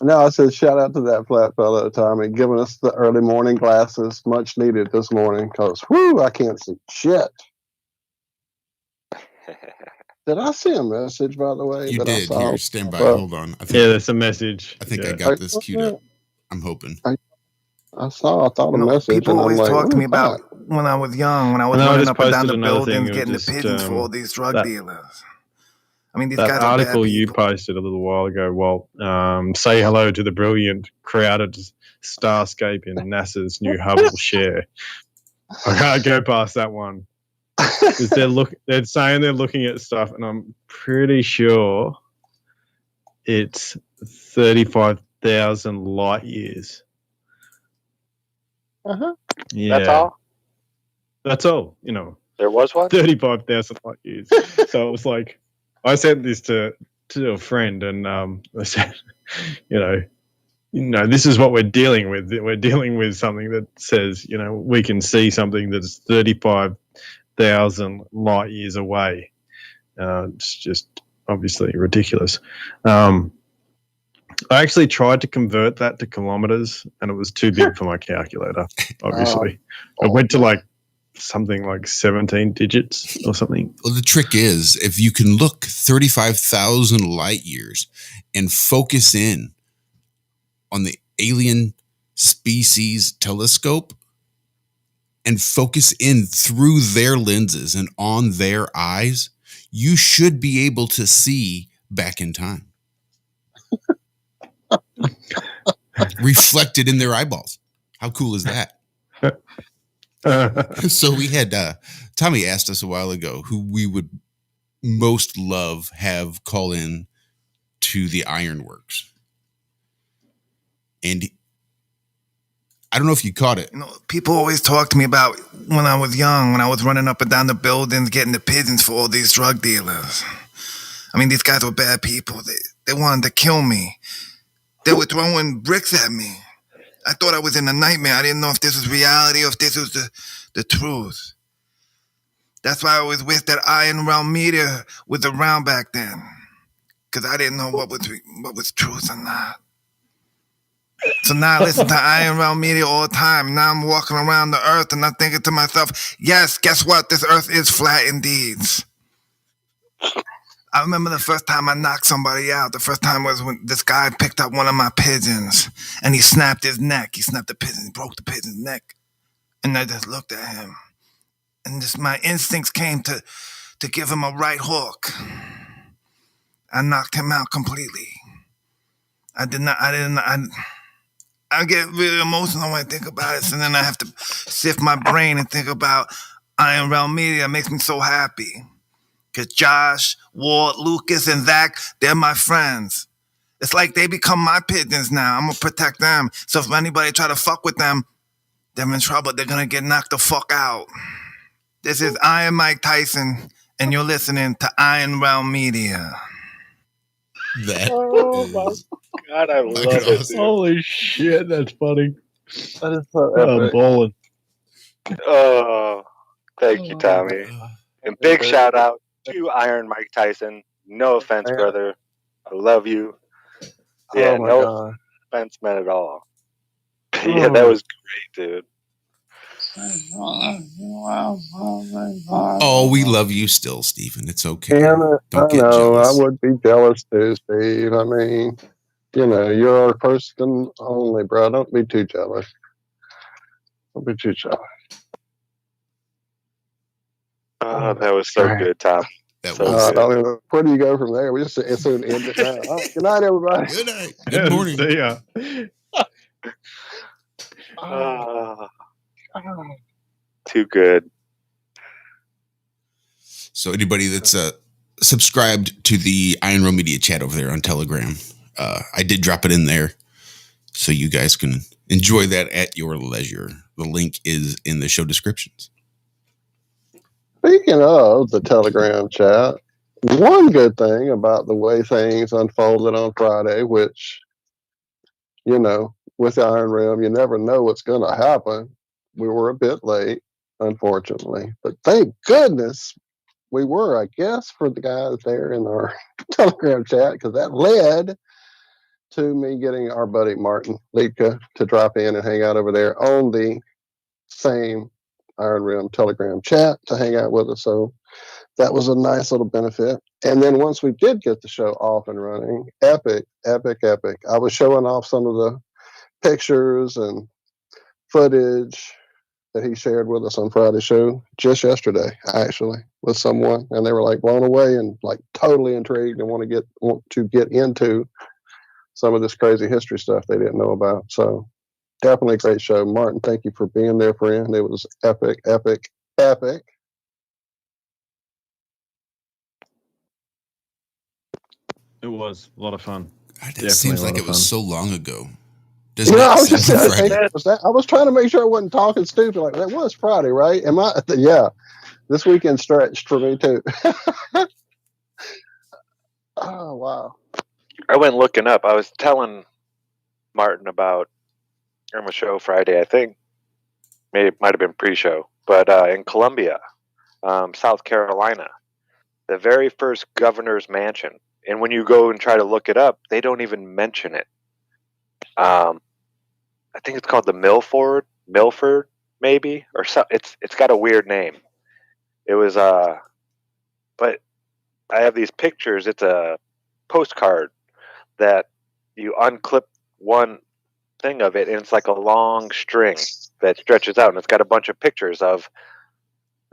No, I said shout out to that flat fella at Tommy giving us the early morning glasses, much needed this morning, because I can't see shit. Did I see a message, by the way? You did. Here, stand by. Hold on. There's a message. I think I got this queued up. I'm hoping. I thought a message. People always talk to me about when I was young, when I was running up and down the buildings, getting the pigeons for all these drug dealers. I mean, these guys are article bad you people. posted a little while ago, Walt. Say hello to the brilliant, crowded starscape in NASA's new Hubble share. I can't go past that one. They're saying they're looking at stuff, and I'm pretty sure it's 35,000 light years. Yeah, that's all. There was one. 35,000 light years. So it was like, I sent this to a friend, and I said, this is what we're dealing with. We're dealing with something that says, we can see something that's 35,000 light years away. It's just obviously ridiculous. I actually tried to convert that to kilometers, and it was too big for my calculator, obviously. I went to something like 17 digits or something. Well, the trick is, if you can look 35,000 light years and focus in on the alien species telescope and focus in through their lenses and on their eyes, you should be able to see back in time. Reflected in their eyeballs. How cool is that? So we had Tommy asked us a while ago who we would most love have call in to the Ironworx. And I don't know if you caught it. People always talk to me about when I was young, when I was running up and down the buildings, getting the pigeons for all these drug dealers. I mean, these guys were bad people. They wanted to kill me. They were throwing bricks at me. I thought I was in a nightmare. I didn't know if this was reality or if this was the truth. That's why I always wish that Iron Realm Media was around back then, because I didn't know what was truth or not. So now I listen to Iron Realm Media all the time. Now I'm walking around the earth and I'm thinking to myself, yes, guess what? This earth is flat indeed. I remember the first time I knocked somebody out. The first time was when this guy picked up one of my pigeons and he snapped his neck. He snapped the pigeon, he broke the pigeon's neck. And I just looked at him. And just my instincts came to give him a right hook. I knocked him out completely. I get really emotional when I think about it. And then I have to sift my brain and think about Iron Realm Media. It makes me so happy. Because Josh, Walt, Lucas, and Zach, they're my friends. It's like they become my pigeons now. I'm gonna protect them. So if anybody try to fuck with them, they're in trouble. They're gonna get knocked the fuck out. This is Iron Mike Tyson, and you're listening to Iron Realm Media. That Oh my is god, I love it, dude. Holy shit, that's funny. That is so I'm epic. balling. Oh, thank you, Tommy. And big shout out to Iron Mike Tyson. No offense, Man. brother. I love you. Yeah, Oh my no God. offense meant at all. Yeah, that was great, dude. Oh, we love you still, Stephen. It's okay. Damn it. Don't I get know. jealous. I would be jealous too, Steve. I mean, you're our person only, bro. Don't be too jealous. Don't be too jealous. Oh, that was so good, Tom. That So was. good. Where do you go from there? We just as soon end it now. All right, good night, everybody. Good night. Good morning. See ya. Too good. So anybody that's subscribed to the Iron Realm Media chat over there on Telegram, I did drop it in there so you guys can enjoy that at your leisure. The link is in the show descriptions. Speaking of the Telegram chat, one good thing about the way things unfolded on Friday, which, with the Iron Realm, you never know what's going to happen. We were a bit late, unfortunately, but thank goodness we were, I guess, for the guys there in our Telegram chat, because that led to me getting our buddy Martin Liedke to drop in and hang out over there on the same Iron Realm Telegram chat to hang out with us. So that was a nice little benefit. And then once we did get the show off and running, epic. I was showing off some of the pictures and footage that he shared with us on Friday's show just yesterday, actually, with someone, and they were like blown away and like totally intrigued and want to get into some of this crazy history stuff they didn't know about. So definitely a great show. Martin, thank you for being there, friend. It was epic. It was a lot of fun. It seems like it was so long ago. I was just thinking, I was trying to make sure I wasn't talking stupid. Like, that was Friday, right? Yeah. This weekend stretched for me too. Oh, wow. I went looking up. I was telling Martin about on the show Friday, I think. Maybe it might have been pre-show. But in Columbia, South Carolina, the very first governor's mansion. And when you go and try to look it up, they don't even mention it. I think it's called the Milford, maybe, or so. It's got a weird name. It was but I have these pictures. It's a postcard that you unclip one thing of it, and it's like a long string that stretches out, and it's got a bunch of pictures of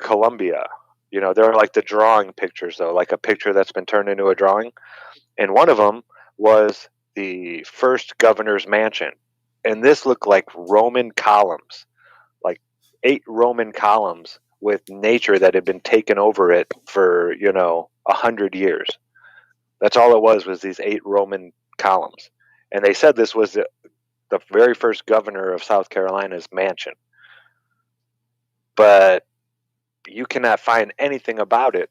Columbia. They're like the drawing pictures, though, like a picture that's been turned into a drawing. And one of them was the first governor's mansion. And this looked like Roman columns, like 8 Roman columns with nature that had been taken over it for, 100 years. That's all it was these 8 Roman columns. And they said this was the very first governor of South Carolina's mansion. But you cannot find anything about it.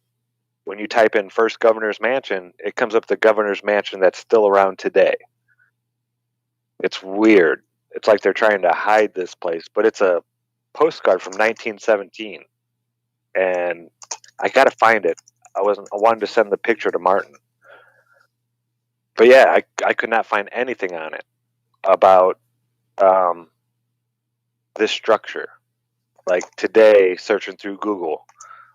When you type in first governor's mansion, it comes up the governor's mansion that's still around today. It's weird. It's like they're trying to hide this place, but it's a postcard from 1917. And I got to find it. I wanted to send the picture to Martin. But yeah, I could not find anything on it about this structure. Like today, searching through Google,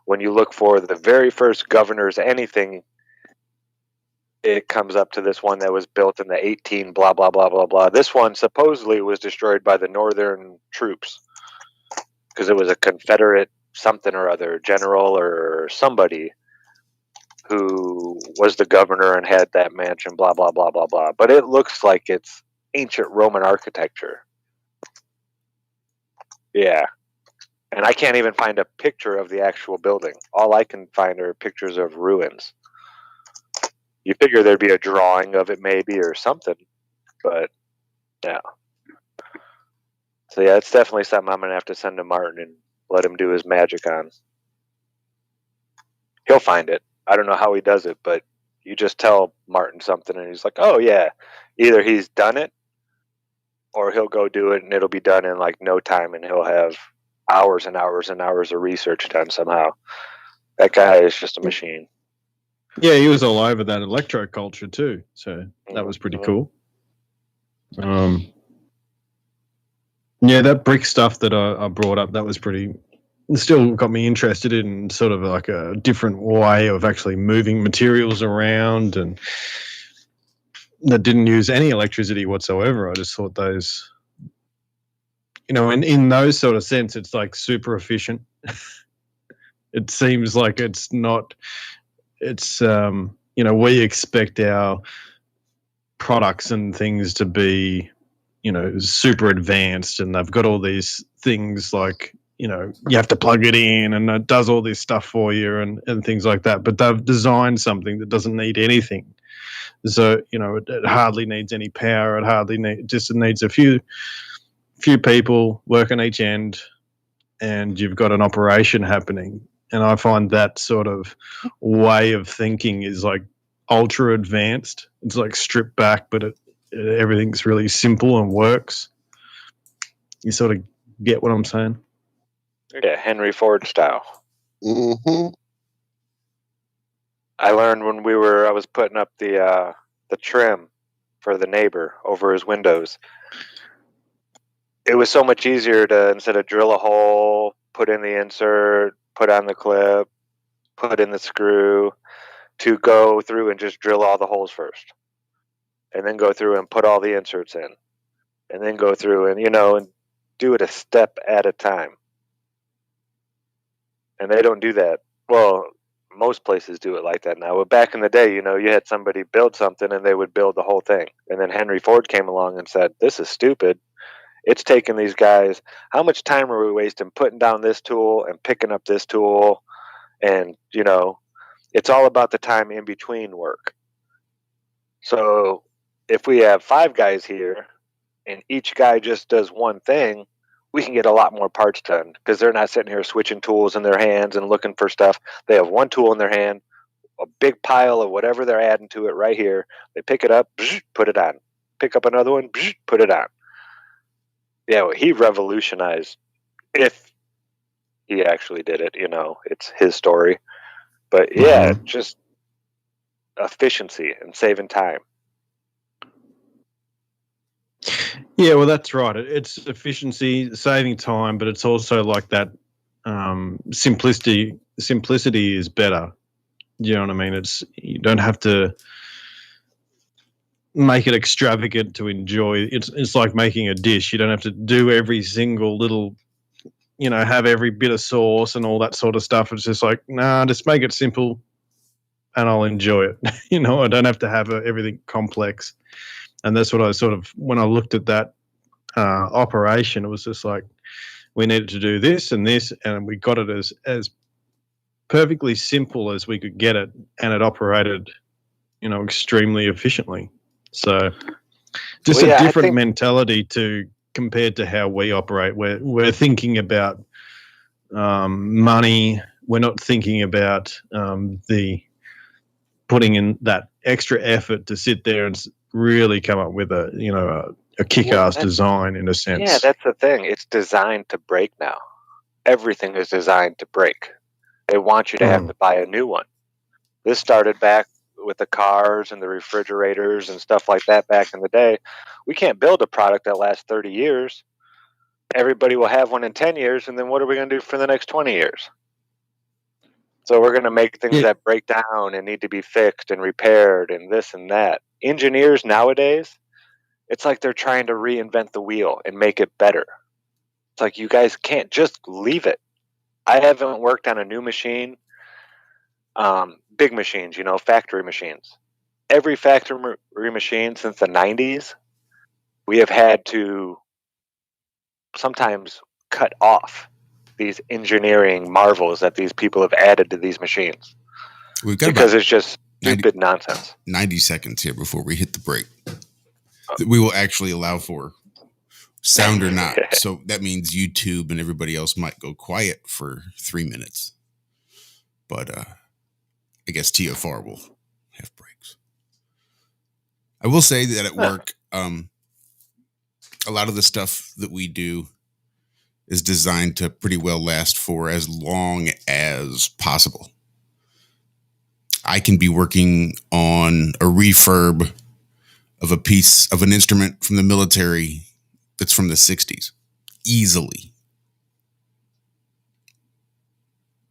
when you look for the very first governor's anything, it comes up to this one that was built in the 18 blah, blah, blah, blah, blah. This one supposedly was destroyed by the Northern troops because it was a Confederate something or other, general or somebody who was the governor and had that mansion, blah, blah, blah, blah, blah. But it looks like it's ancient Roman architecture. Yeah. And I can't even find a picture of the actual building. All I can find are pictures of ruins. You figure there'd be a drawing of it maybe or something, but yeah. So yeah, it's definitely something I'm gonna have to send to Martin and let him do his magic on. He'll find it. I don't know how he does it, but you just tell Martin something and he's like, oh yeah. Either he's done it or he'll go do it and it'll be done in like no time and he'll have hours and hours and hours of research done somehow. That guy is just a machine. Yeah, he was all over that electro culture too, so that was pretty cool. Yeah, that brick stuff that I brought up, that was pretty. It still got me interested in sort of like a different way of actually moving materials around, and that didn't use any electricity whatsoever. I just thought those, in those sort of sense, it's like super efficient. It seems like it's not. It's we expect our products and things to be, super advanced, and they've got all these things like, you have to plug it in and it does all this stuff for you and things like that. But they've designed something that doesn't need anything. So, it hardly needs any power. It hardly needs a few people working each end, and you've got an operation happening. And I find that sort of way of thinking is like ultra advanced. It's like stripped back, but everything's really simple and works. You sort of get what I'm saying? Yeah, Henry Ford style. Mm-hmm. I learned when I was putting up the trim for the neighbor over his windows. It was so much easier to, instead of drill a hole, put in the insert, put on the clip, put in the screw, to go through and just drill all the holes first. And then go through and put all the inserts in. And then go through and, and do it a step at a time. And they don't do that. Well, most places do it like that now. But back in the day, you had somebody build something and they would build the whole thing. And then Henry Ford came along and said, this is stupid. It's taking these guys, how much time are we wasting putting down this tool and picking up this tool? And, it's all about the time in between work. So if we have 5 guys here and each guy just does one thing, we can get a lot more parts done because they're not sitting here switching tools in their hands and looking for stuff. They have one tool in their hand, a big pile of whatever they're adding to it right here. They pick it up, put it on. Pick up another one, put it on. Yeah, he revolutionized, if he actually did it, it's his story. But yeah, just efficiency and saving time. Yeah, well, that's right. It's efficiency, saving time, but it's also like that simplicity. Simplicity is better. You know what I mean? You don't have to make it extravagant to enjoy. It's like making a dish. You don't have to do every single little, have every bit of sauce and all that sort of stuff. It's just like, nah, just make it simple and I'll enjoy it. I don't have to have everything complex. And that's what I sort of, when I looked at that operation, it was just like, we needed to do this and this, and we got it as perfectly simple as we could get it, and it operated, extremely efficiently. So just a different mentality compared to how we operate. We're thinking about money. We're not thinking about the putting in that extra effort to sit there and really come up with a kick-ass design in a sense. Yeah, that's the thing. It's designed to break now. Everything is designed to break. They want you to have to buy a new one. This started back with the cars and the refrigerators and stuff like that back in the day. We can't build a product that lasts 30 years. Everybody will have one in 10 years, and then what are we going to do for the next 20 years? So we're going to make things that break down and need to be fixed and repaired and this and that. Engineers nowadays, it's like they're trying to reinvent the wheel and make it better. It's like, you guys can't just leave it. I haven't worked on a new machine, big machines, factory machines. Every factory machine since the 90s, we have had to sometimes cut off these engineering marvels that these people have added to these machines. It's just stupid nonsense. 90 seconds here before we hit the break. That we will actually allow for sound or not. So that means YouTube and everybody else might go quiet for 3 minutes. But I guess TFR will have breaks. I will say that at work, a lot of the stuff that we do is designed to pretty well last for as long as possible. I can be working on a refurb of a piece of an instrument from the military that's from the 60s easily.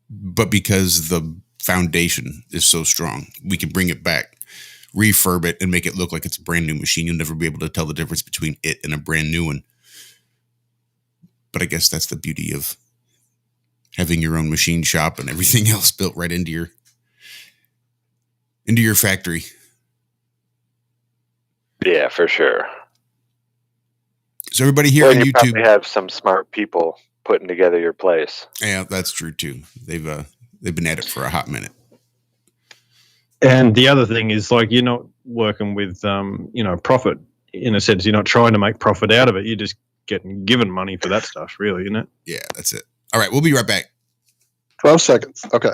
But because the foundation is so strong, we can bring it back, refurb it, and make it look like it's a brand new machine. You'll never be able to tell the difference between it and a brand new one. But I guess that's the beauty of having your own machine shop and everything else built right into your factory. Yeah, for sure. So everybody here on you YouTube, probably have some smart people putting together your place. Yeah, that's true too. They've been at it for a hot minute. And the other thing is, like, you're not working with profit in a sense. You're not trying to make profit out of it. You're just getting given money for that stuff, really, isn't it? Yeah, that's it. All right, we'll be right back. 12 seconds. Okay.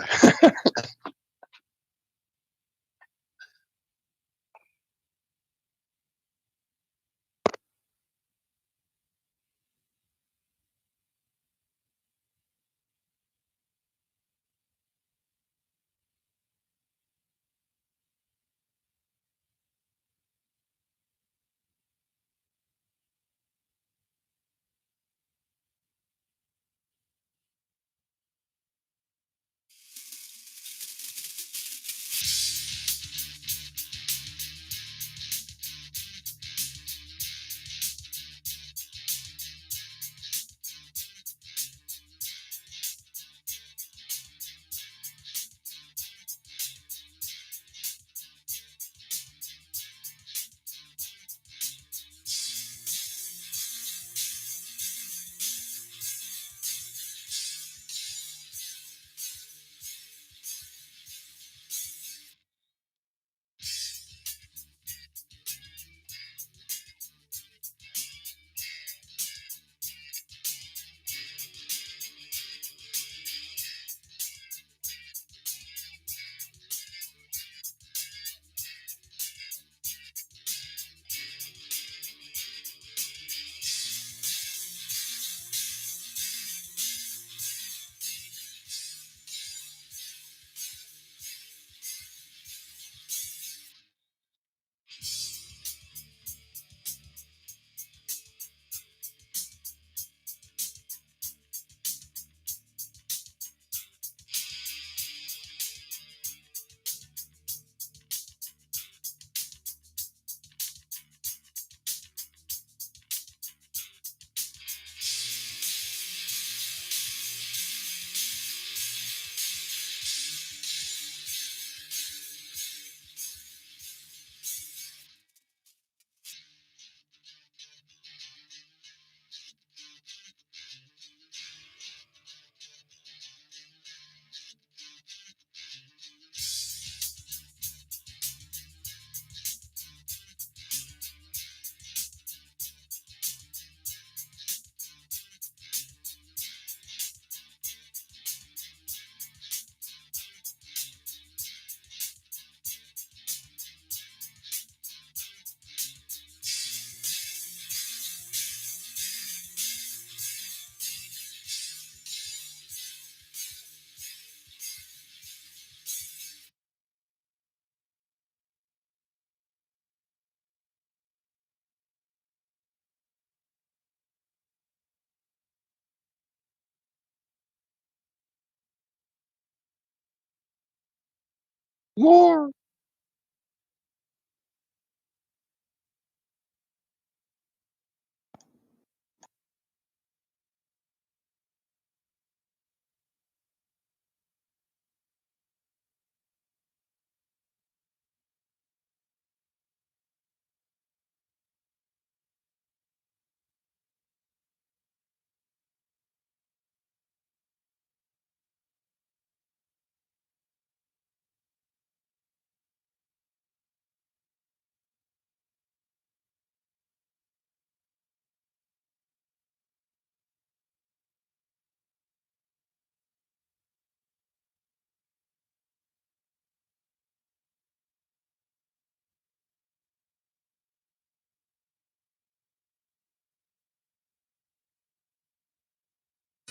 More.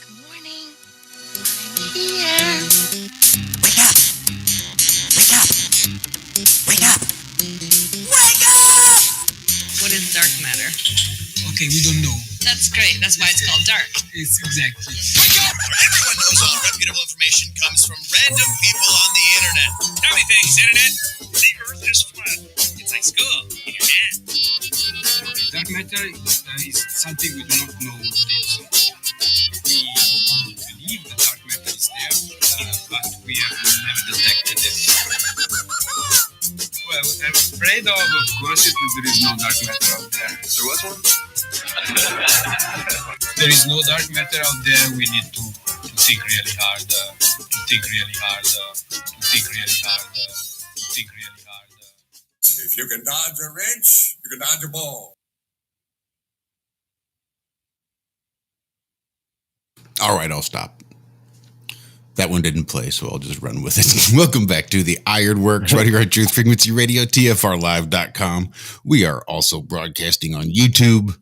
Morning. I'm here. Wake up. Wake up. Wake up. Wake up! What is dark matter? Okay, we don't know. That's great. That's why it's called dark. It's exactly. Wake up! Everyone knows all reputable information comes from random people on the internet. Tell me things, internet. The earth is flat. It's like school in your hand. Dark matter is something we do not know what it is. We believe the dark matter is there, but we have never detected it. Well, I'm afraid of course, there is no dark matter out there. There was one? There is no dark matter out there. We need to think really hard, to think really hard, to think really hard, to think really hard. If you can dodge a wrench, you can dodge a ball. All right, I'll stop. That one didn't play, so I'll just run with it. Welcome back to the Ironworx right here on Truth Frequency Radio, TFRlive.com. We are also broadcasting on YouTube,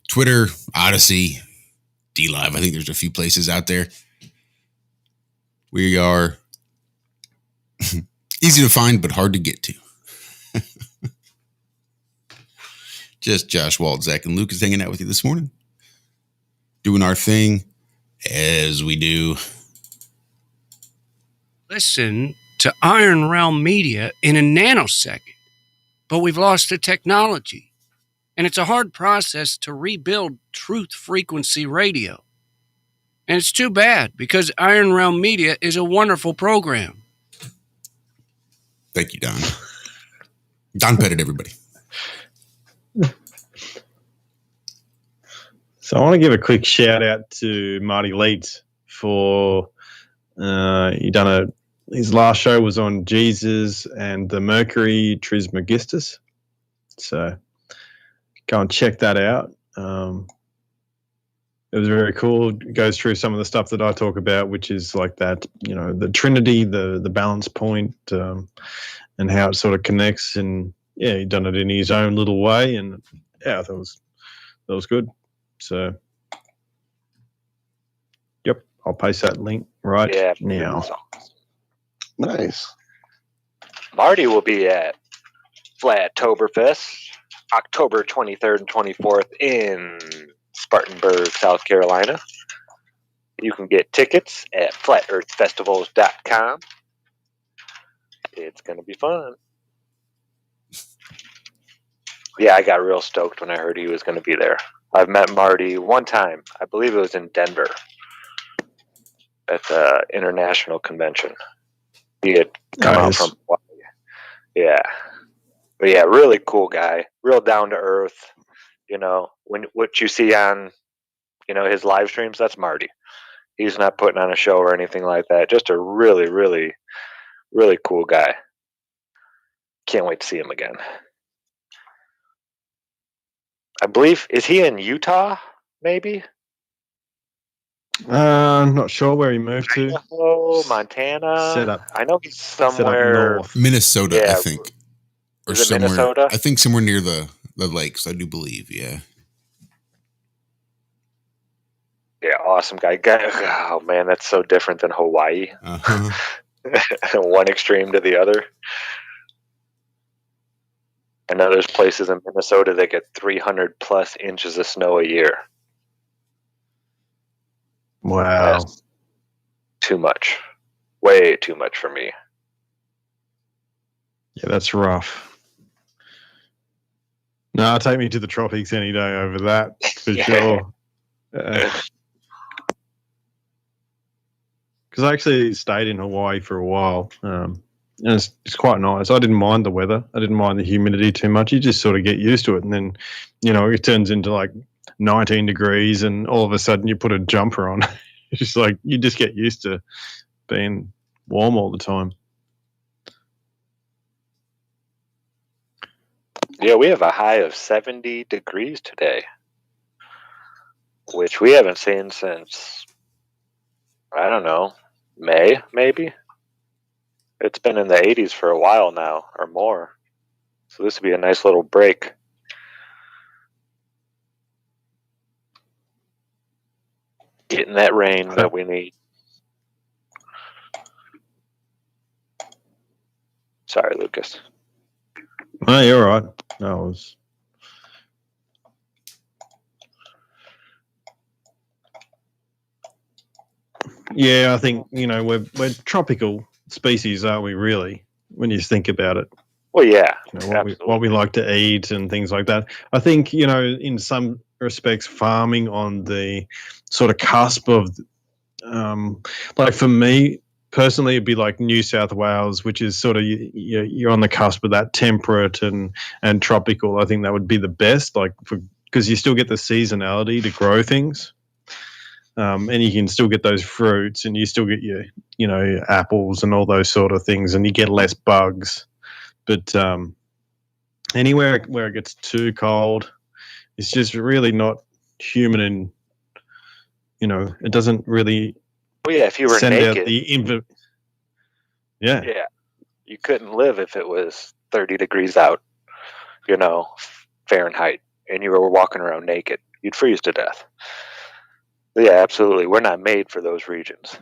Twitter, Odyssey, DLive. I think there's a few places out there. We are easy to find, but hard to get to. Just Josh, Walt, Zach, and Luke is hanging out with you this morning. Doing our thing as we do. Listen to Iron Realm Media in a nanosecond, but we've lost the technology, and it's a hard process to rebuild Truth Frequency Radio. And it's too bad, because Iron Realm Media is a wonderful program. Thank you, Don. Don petted everybody. So I want to give a quick shout out to Marty Leeds for his last show was on Jesus and the Mercury Trismegistus. So go and check that out. It was very cool. It goes through some of the stuff that I talk about, which is like that, the Trinity, the balance point, and how it sort of connects. And yeah, he done it in his own little way, and yeah, I thought that was good. So, yep, I'll paste that link right now. Nice. Marty will be at Flattoberfest, October 23rd and 24th in Spartanburg, South Carolina. You can get tickets at flatearthfestivals.com. It's going to be fun. Yeah, I got real stoked when I heard he was going to be there. I've met Marty one time. I believe it was in Denver at the international convention. He had come out from Hawaii. Yeah. But yeah, really cool guy. Real down to earth. What you see on, his live streams, that's Marty. He's not putting on a show or anything like that. Just a really, really, really cool guy. Can't wait to see him again. I believe, is he in Utah, maybe? I'm not sure where he moved to. Oh, Montana. Set up. I know he's somewhere north. Minnesota, Yeah. I think. Or Is it somewhere. Minnesota? I think somewhere near the lakes, I do believe, yeah. Yeah, awesome guy. Oh, man, that's so different than Hawaii. Uh-huh. One extreme to the other. I know there's places in Minnesota that get 300 plus inches of snow a year. Wow. That's too much. Way too much for me. Yeah, that's rough. No, take me to the tropics any day over that, for sure. Because I actually stayed in Hawaii for a while. And it's quite nice. I didn't mind the weather. I didn't mind the humidity too much. You just sort of get used to it. And then, it turns into like 19 degrees and all of a sudden you put a jumper on. It's just like you just get used to being warm all the time. Yeah, we have a high of 70 degrees today, which we haven't seen since, I don't know, May, maybe? It's been in the 80s for a while now, or more. So this would be a nice little break. Getting that rain that we need. Sorry, Lucas. No, you're all right. No, it was. Yeah, I think we're tropical species, aren't we? Really, when you think about it. Well, yeah, what we like to eat and things like that. I think in some respects, farming on the sort of cusp of, like for me personally, it'd be like New South Wales, which is sort of you're on the cusp of that temperate and tropical. I think that would be the best, like because you still get the seasonality to grow things. And you can still get those fruits, and you still get your, apples and all those sort of things, and you get less bugs. But anywhere where it gets too cold, it's just really not human, and it doesn't really. Well, yeah, if you were send naked, out the yeah, you couldn't live if it was 30 degrees out, Fahrenheit, and you were walking around naked. You'd freeze to death. Yeah, absolutely. We're not made for those regions.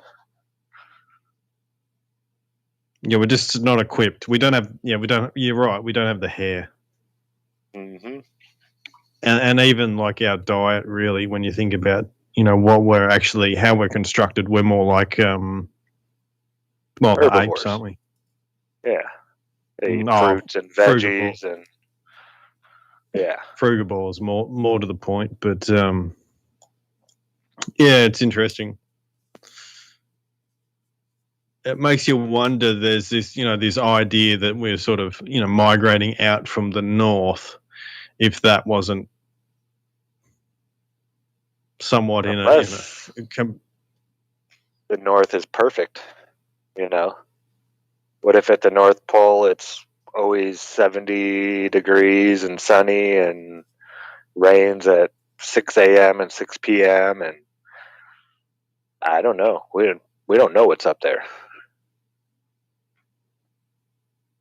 Yeah, we're just not equipped. We don't have. Yeah, we don't. You're right. We don't have the hair. Mm-hmm. And even like our diet, really, when you think about what we're actually, how we're constructed, we're more like the apes, aren't we? Yeah, they eat fruits and veggies and frugivores, more to the point. But yeah, it's interesting. It makes you wonder. There's this, this idea that we're sort of, migrating out from the north. If that wasn't somewhat the north is perfect. What if at the North Pole it's always 70 degrees and sunny and rains at 6 a.m. and 6 p.m. and I don't know. We don't know what's up there.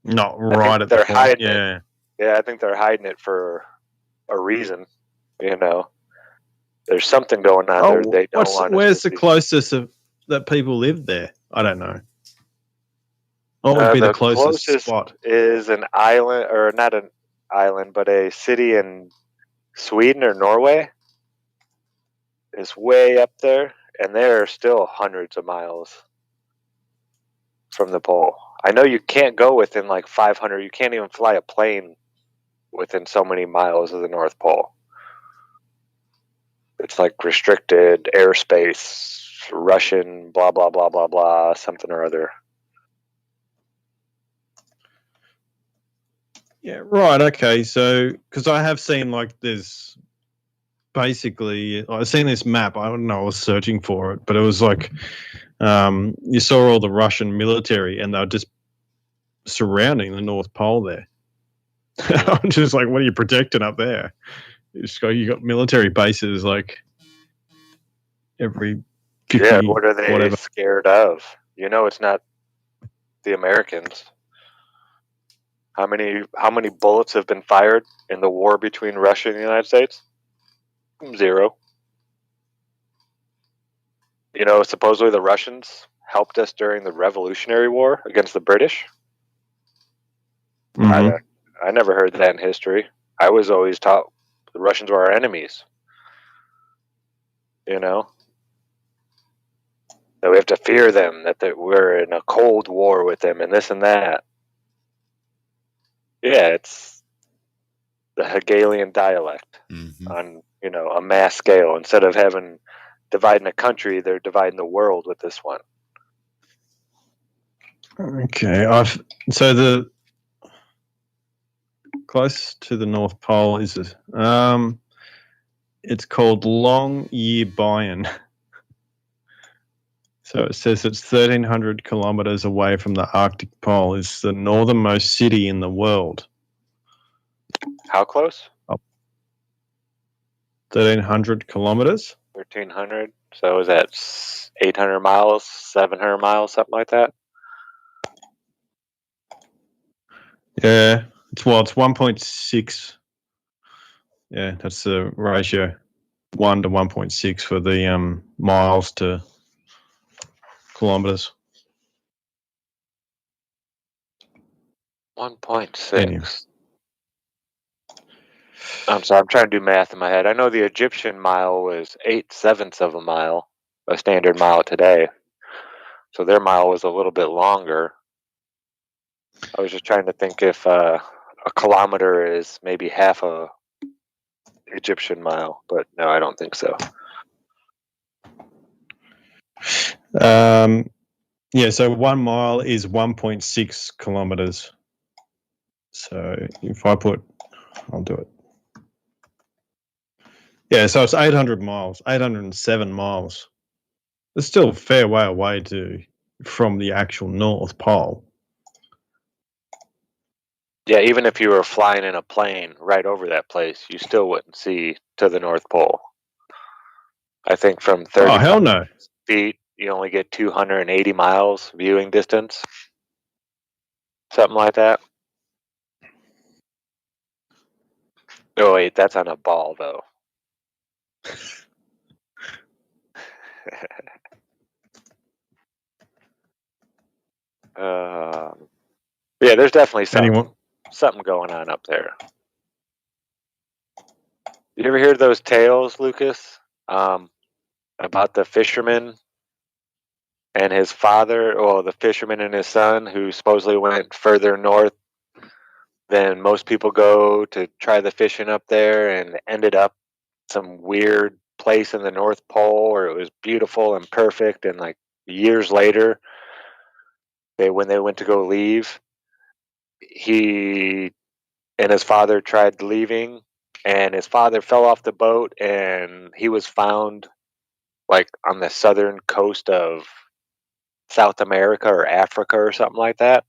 Not right at the point. Yeah. Yeah, I think they're hiding it for a reason. There's something going on there. They don't want. Where's the closest that people live there? I don't know. What would be the closest spot? Is an island, or not an island, but a city in Sweden or Norway. Is way up there, and they're still hundreds of miles from the pole. I know you can't go within like 500. You can't even fly a plane within so many miles of the North Pole. It's like restricted airspace, Russian, blah, blah, blah, blah, blah, something or other. Yeah, right. Okay. So, because I have seen like there's basically, I've seen this map. I don't know, I was searching for it, but it was like you saw all the Russian military and they're just surrounding the North Pole there. I'm just like, what are you protecting up there? You got military bases like every 50, yeah, what are they scared of? It's not the Americans. How many bullets have been fired in the war between Russia and the United States? 0. Supposedly the Russians helped us during the Revolutionary War against the British. Mm-hmm. I never heard that in history. I was always taught the Russians were our enemies. That we have to fear them, that we're in a cold war with them and this and that. Yeah, it's the Hegelian dialect on, a mass scale. Instead of dividing a country, they're dividing the world with this one. Okay. So the close to the North Pole is it's called Longyearbyen. So it says it's 1,300 kilometers away from the Arctic Pole. It's the northernmost city in the world. How close? 1,300 kilometers. 1,300. So is that 800 miles, 700 miles, something like that? Yeah, it's 1.6. Yeah, that's the ratio. 1 to 1.6 for the miles to kilometers. 1.6. Anyway. I'm sorry, I'm trying to do math in my head. I know the Egyptian mile was 8/7 of a mile, a standard mile today. So their mile was a little bit longer. I was just trying to think if a kilometer is maybe half a Egyptian mile, but no, I don't think so. So 1 mile is 1.6 kilometers. So if I'll do it. Yeah, so it's 800 miles, 807 miles. It's still a fair way away from the actual North Pole. Yeah, even if you were flying in a plane right over that place, you still wouldn't see to the North Pole. I think from 30 feet, you only get 280 miles viewing distance. Something like that. Oh, wait, that's on a ball, though. Yeah, there's definitely something going on up there. You ever hear those tales, Lucas, about the fisherman and his father, or the fisherman and his son, who supposedly went further north than most people go to try the fishing up there, and ended up some weird place in the North Pole where it was beautiful and perfect, and like years later, when they went to go leave, he and his father tried leaving, and his father fell off the boat, and he was found like on the southern coast of South America or Africa or something like that.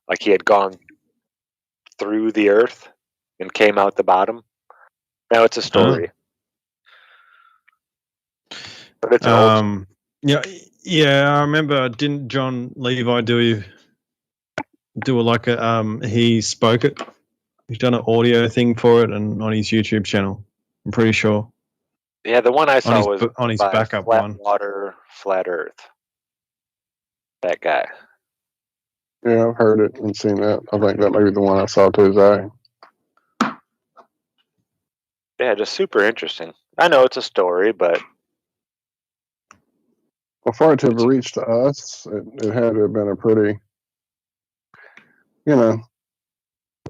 Like he had gone through the earth and came out the bottom. Now it's a story. But it's an old. Yeah, I remember. Didn't John Levi do like a he spoke it? He's done an audio thing for it and on his YouTube channel. I'm pretty sure. Yeah, the one I saw was on his by backup Flat one. Water, Flat Earth. That guy. Yeah, I've heard it and seen that. I think that may be the one I saw too, Zach. Yeah, just super interesting. I know it's a story, but well, for it to have reached to us, it had to have been a pretty, there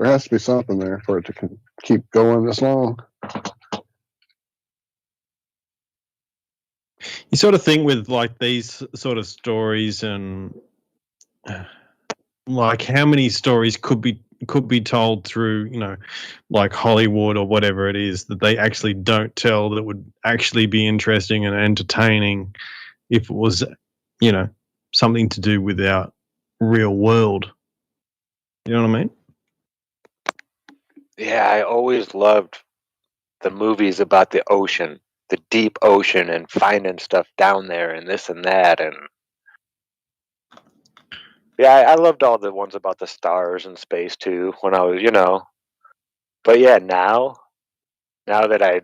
has to be something there for it to keep going this long. You sort of think with like these sort of stories, and like how many stories could be told through, like Hollywood or whatever it is that they actually don't tell, that would actually be interesting and entertaining if it was, something to do with our real world. You know what I mean? yeah, I always loved the movies about the ocean, the deep ocean, and finding stuff down there and this and that. And yeah, I loved all the ones about the stars and space too when I was. But yeah, now that I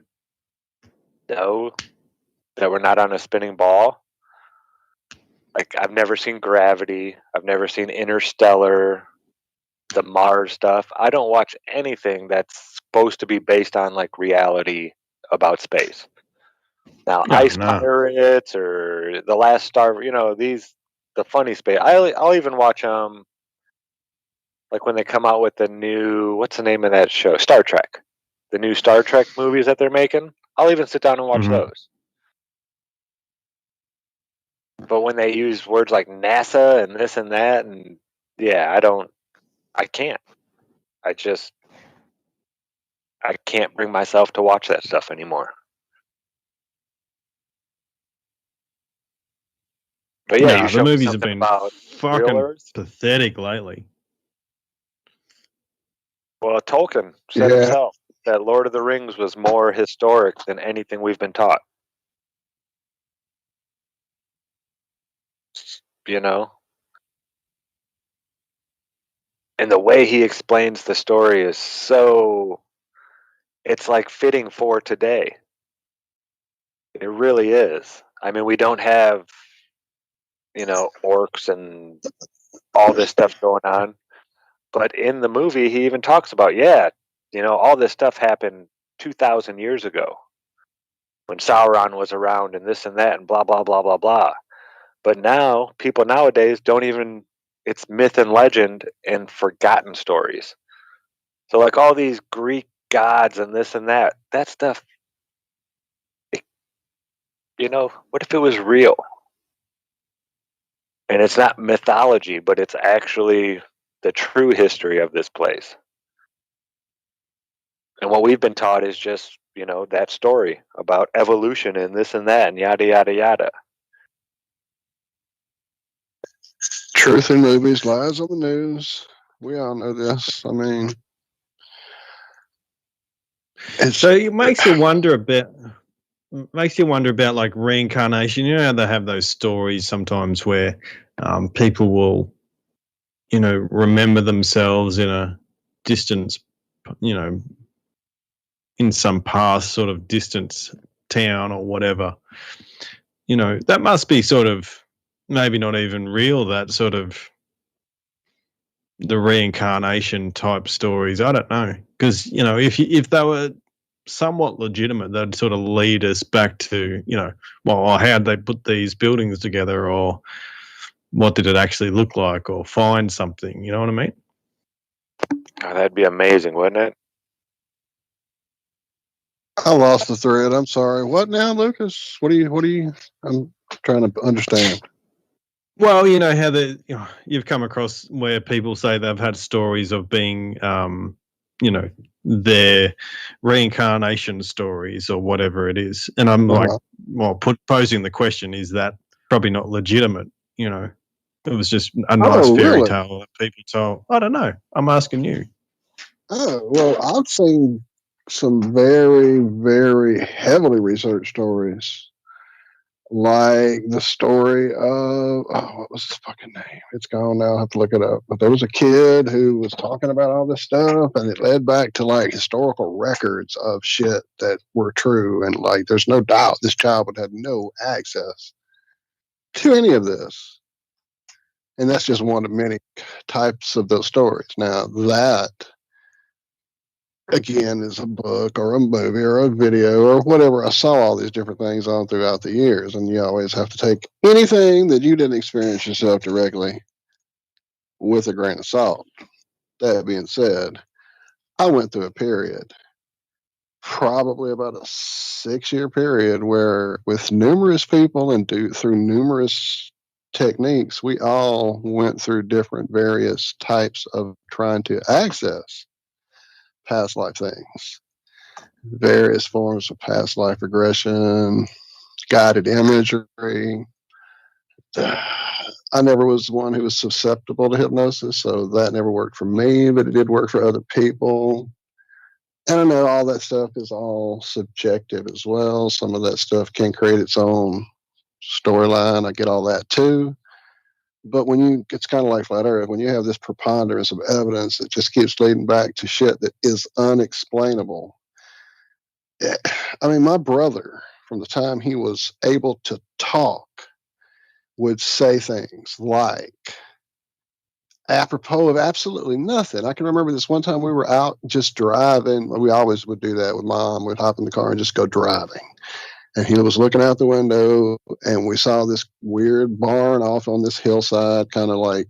know that we're not on a spinning ball, like I've never seen Gravity, I've never seen Interstellar, the Mars stuff. I don't watch anything that's supposed to be based on like reality about space. Now, Ice Pirates or The Last Star, the funny space. I'll even watch like when they come out with the new, what's the name of that show? Star Trek. The new Star Trek movies that they're making. I'll even sit down and watch those. But when they use words like NASA and this and that, and yeah, I can't. I can't bring myself to watch that stuff anymore. But yeah, the movies have been fucking Earth. pathetic lately. Well, Tolkien said himself that Lord of the Rings was more historic than anything we've been taught. And the way he explains the story is it's like fitting for today. It really is. I mean, we don't have, orcs and all this stuff going on. But in the movie, he even talks about, all this stuff happened 2,000 years ago when Sauron was around and this and that and blah, blah, blah, blah, blah. But now, people nowadays don't even, it's myth and legend and forgotten stories. So, like all these Greek gods and this and that stuff, what if it was real? And it's not mythology, but it's actually the true history of this place. And what we've been taught is just, that story about evolution and this and that and yada, yada, yada. Truth in movies, lies on the news. We all know this. I mean, so it makes you wonder a bit. Makes you wonder about like reincarnation. You know how they have those stories sometimes where people will, remember themselves in a distance, in some past sort of distance town or whatever. That must be sort of maybe not even real, that sort of the reincarnation type stories. I don't know. Because, if they were somewhat legitimate, they'd sort of lead us back to, how'd they put these buildings together, or what did it actually look like, or find something, you know what I mean? God, that'd be amazing, wouldn't it? I lost the thread. I'm sorry. What now, Lucas? What do you, I'm trying to understand. Well, how you've come across where people say they've had stories of being, their reincarnation stories or whatever it is. And I'm posing the question, is that probably not legitimate? It was just a nice fairy tale that people told. I don't know. I'm asking you. Oh, well, I've seen some very, very heavily researched stories. Like the story of, what was his fucking name? It's gone now. I have to look it up. But there was a kid who was talking about all this stuff, and it led back to like historical records of shit that were true. And like, there's no doubt this child would have no access to any of this. And that's just one of many types of those stories. Now, that again is a book or a movie or a video or whatever. I saw all these different things on throughout the years, and you always have to take anything that you didn't experience yourself directly with a grain of salt. That being said, I went through a period, probably about a 6-year period, where with numerous people and through numerous techniques, we all went through different various types of trying to access past life things. Various forms of past life regression, guided imagery. I never was one who was susceptible to hypnosis, so that never worked for me, but it did work for other people. And I know all that stuff is all subjective as well. Some of that stuff can create its own storyline. I get all that too. But it's kind of like flat earth, when you have this preponderance of evidence that just keeps leading back to shit that is unexplainable. I mean, my brother, from the time he was able to talk, would say things like, apropos of absolutely nothing. I can remember this one time we were out just driving. We always would do that with Mom. We'd hop in the car and just go driving. And he was looking out the window, and we saw this weird barn off on this hillside, kind of like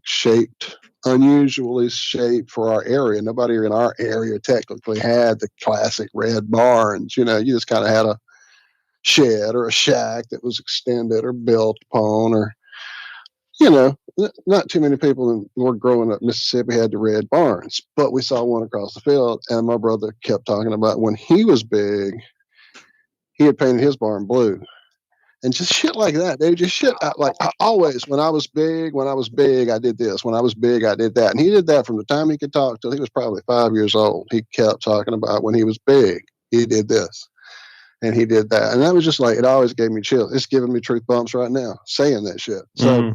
unusually shaped for our area. Nobody in our area technically had the classic red barns. You just kind of had a shed or a shack that was extended or built upon, or not too many people were growing up in Mississippi had the red barns, but we saw one across the field. And my brother kept talking about when he was big, he had painted his barn blue. And just shit like that. They just shit out. Like, always, when I was big, I did this. When I was big, I did that. And he did that from the time he could talk till he was probably 5 years old. He kept talking about when he was big, he did this and he did that. And that was just like, it always gave me chills. It's giving me truth bumps right now saying that shit. So,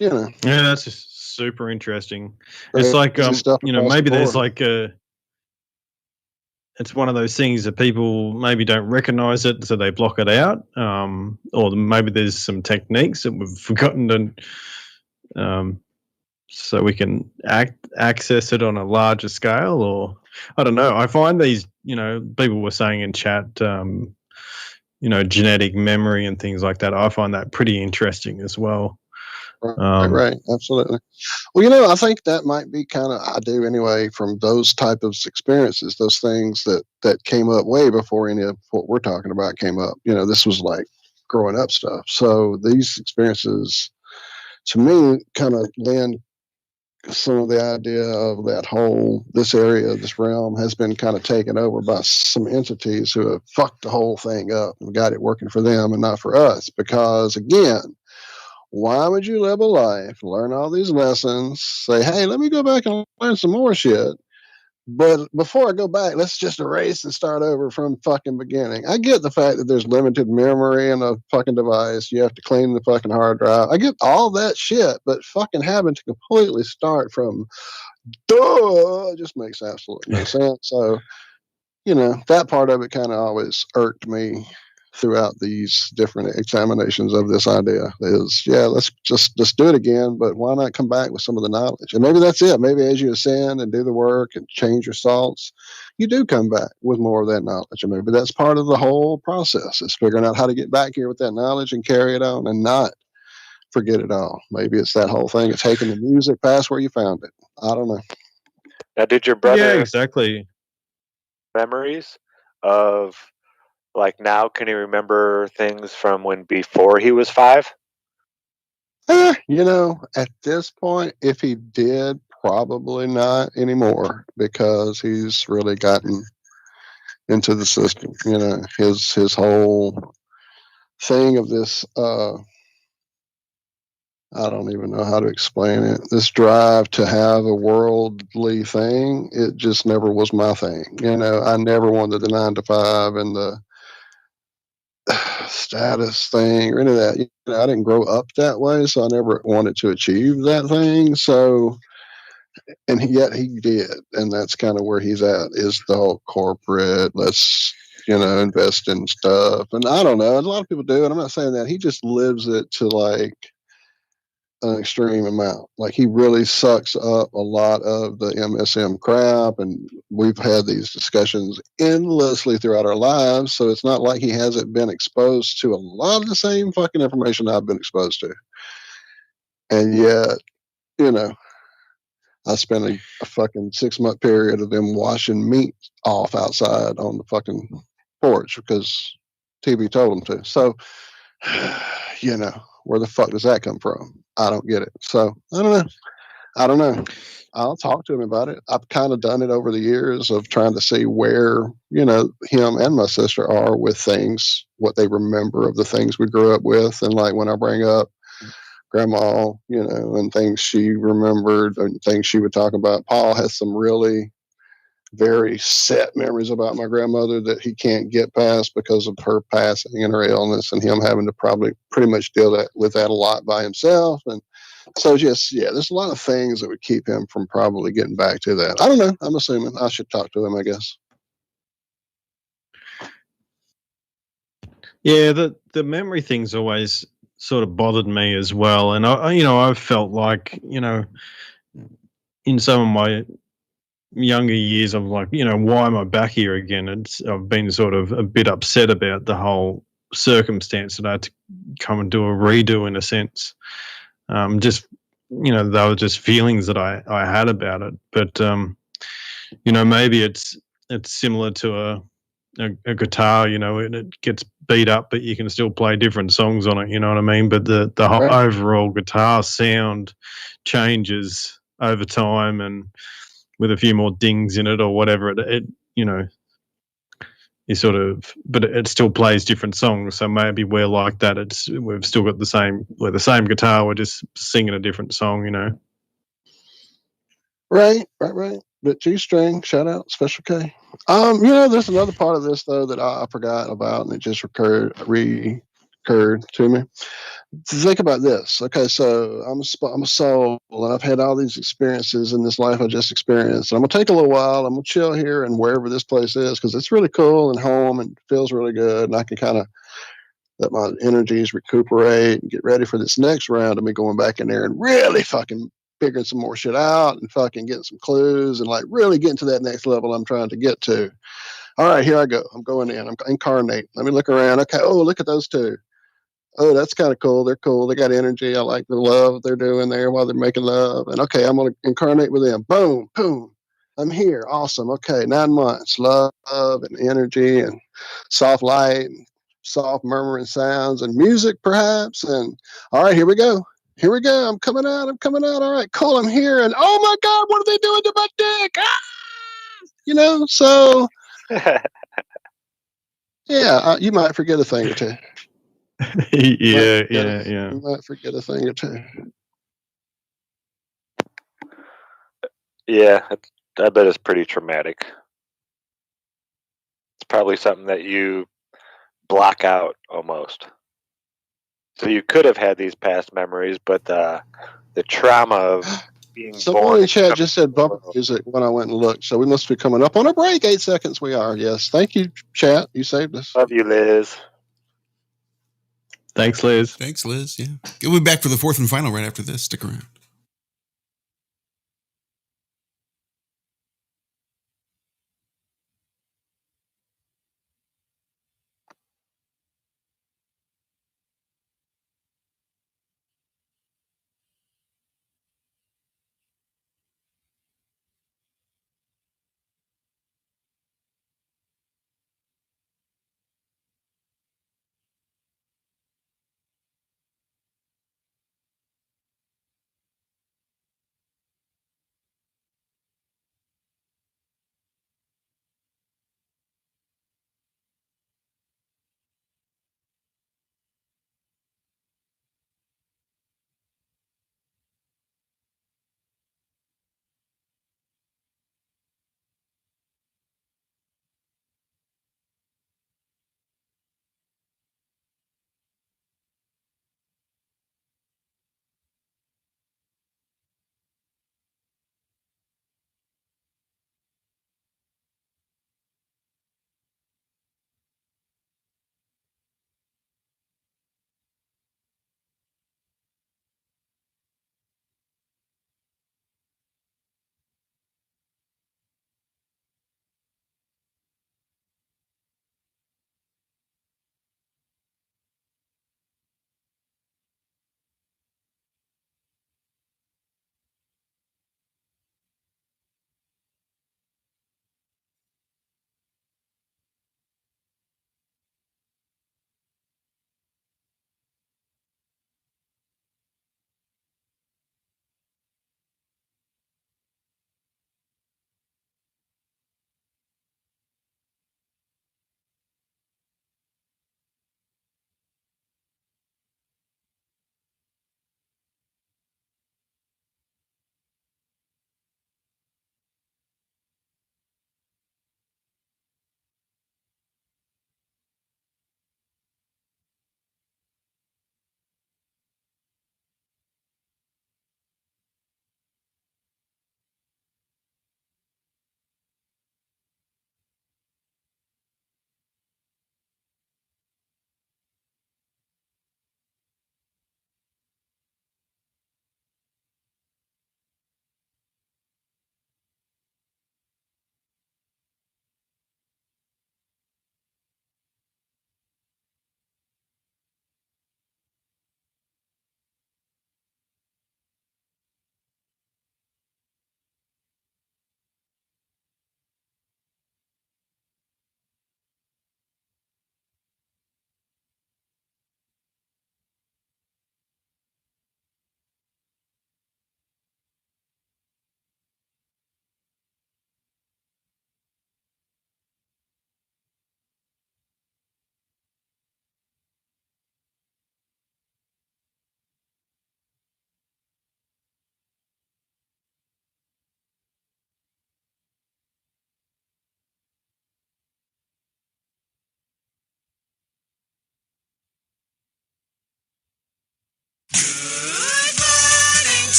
Yeah, that's just super interesting. It's like, maybe there's like it's one of those things that people maybe don't recognize it, so they block it out, or maybe there's some techniques that we've forgotten to, so we can access it on a larger scale, or I don't know. I find these, people were saying in chat, genetic memory and things like that. I find that pretty interesting as well. Right, absolutely. Well, I think that might be I do anyway, from those type of experiences, those things that came up way before any of what we're talking about came up. This was like growing up stuff. So these experiences, to me, kind of lend some of the idea of this area, this realm has been kind of taken over by some entities who have fucked the whole thing up and got it working for them and not for us. Because again, why would you live a life, learn all these lessons, say, hey, let me go back and learn some more shit, but before I go back, let's just erase and start over from fucking beginning. I get the fact that there's limited memory in a fucking device. You have to clean the fucking hard drive. I get all that shit, but fucking having to completely start from just makes absolutely no sense. So, that part of it kind of always irked me throughout these different examinations of this idea is, let's do it again, but why not come back with some of the knowledge? And maybe that's it. Maybe as you ascend and do the work and change your salts, you do come back with more of that knowledge. And maybe that's part of the whole process, is figuring out how to get back here with that knowledge and carry it on and not forget it all. Maybe it's that whole thing of taking the music past where you found it. I don't know. Now, did your brother... Yeah, exactly. Memories of... Like now, can he remember things from when before he was 5? At this point, if he did, probably not anymore, because he's really gotten into the system. His whole thing of this, I don't even know how to explain it. This drive to have a worldly thing, it just never was my thing. I never wanted the 9 to 5 and the status thing or any of that. I didn't grow up that way, so I never wanted to achieve that thing. So, and yet he did, and that's kind of where he's at, is the whole corporate, let's invest in stuff. And I don't know, a lot of people do, and I'm not saying that. He just lives it to like an extreme amount. Like, he really sucks up a lot of the MSM crap, and we've had these discussions endlessly throughout our lives, so it's not like he hasn't been exposed to a lot of the same fucking information I've been exposed to. And yet, I spent a fucking 6-month period of them washing meat off outside on the fucking porch because TV told them to. So, where the fuck does that come from? I don't get it. So, I don't know. I'll talk to him about it. I've kind of done it over the years of trying to see where, him and my sister are with things, what they remember of the things we grew up with. And like when I bring up grandma, and things she remembered and things she would talk about, Paul has some really very set memories about my grandmother that he can't get past because of her passing and her illness and him having to probably pretty much deal with that a lot by himself. And so there's a lot of things that would keep him from probably getting back to that. I don't know. I'm assuming I should talk to him, I guess. Yeah, the memory thing's always sort of bothered me as well. And I've felt like, in some of my younger years, I'm like, why am I back here again? I've been sort of a bit upset about the whole circumstance that I had to come and do a redo in a sense. Just, they were just feelings that I had about it. But, maybe it's similar to a guitar, and it gets beat up, but you can still play different songs on it, you know what I mean? But the whole overall guitar sound changes over time, and with a few more dings in it or whatever, it you sort of, but it still plays different songs. So maybe we're like that. We've still got the same guitar. We're just singing a different song, Right. But G-string, shout out, Special K. There's another part of this though that I forgot about, and it just occurred to me. Think about this. Okay, so I'm a soul, and I've had all these experiences in this life I just experienced. And I'm gonna take a little while. I'm gonna chill here and wherever this place is because it's really cool and home and feels really good, and I can kind of let my energies recuperate and get ready for this next round of me going back in there and really fucking figuring some more shit out and fucking getting some clues and like really getting to that next level I'm trying to get to. All right, here I go. I'm going in. I'm incarnate. Let me look around. Okay. Oh, look at those two. Oh, that's kind of cool. They're cool. They got energy. I like the love they're doing there while they're making love. And okay, I'm going to incarnate with them. Boom, boom. I'm here. Awesome. Okay, 9 months. Love and energy and soft light and soft murmuring sounds and music, perhaps. And all right, here we go. Here we go. I'm coming out. I'm coming out. All right, cool. I'm here. And oh my God, what are they doing to my dick? Ah! You know, so yeah, you might forget a thing or two. Yeah. You might forget a thing or two. Yeah, I bet it's pretty traumatic. It's probably something that you block out almost. So you could have had these past memories, but the trauma of being Someone born in chat just said bumper music when I went and looked, so we must be coming up on a break. 8 seconds we are. Yes. Thank you, chat. You saved us. Love you, Liz. Thanks, Liz. Thanks, Liz. Yeah. We'll be back for the fourth and final right after this. Stick around.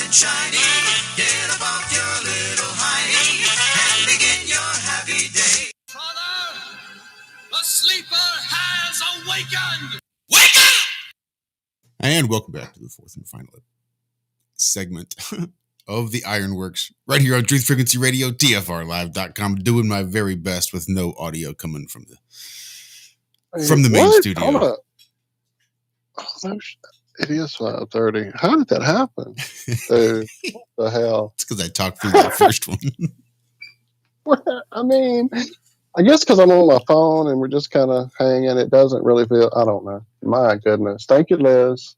and shiny. Get above your little hiney and begin your happy day. Father, the sleeper has awakened! Wake up! And welcome back to the fourth and final segment of the Ironworx, right here on Truth Frequency Radio, TFRlive.com, doing my very best with no audio coming from the main What? studio. Hold up. Oh, it is 5:30. How did that happen? Dude, what the hell? It's because I talked through that first one. I mean, I guess because I'm on my phone and we're just kind of hanging, it doesn't really feel, I don't know. My goodness. Thank you, Liz.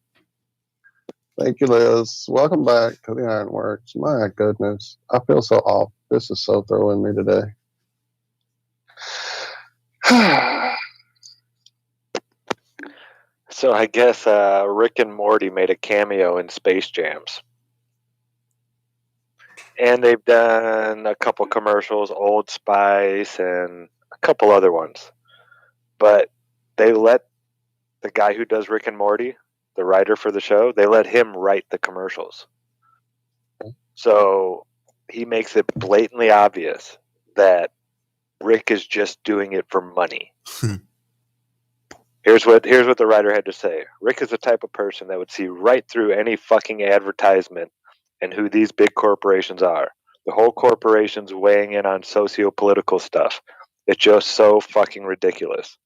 Thank you, Liz. Welcome back to the Ironworx. My goodness. I feel so off. This is so throwing me today. So I guess Rick and Morty made a cameo in Space Jams. And they've done a couple commercials, Old Spice, and a couple other ones. But they let the guy who does Rick and Morty, the writer for the show, they let him write the commercials. So he makes it blatantly obvious that Rick is just doing it for money. Here's what the writer had to say. Rick is the type of person that would see right through any fucking advertisement and who these big corporations are. The whole corporation's weighing in on socio-political stuff. It's just so fucking ridiculous.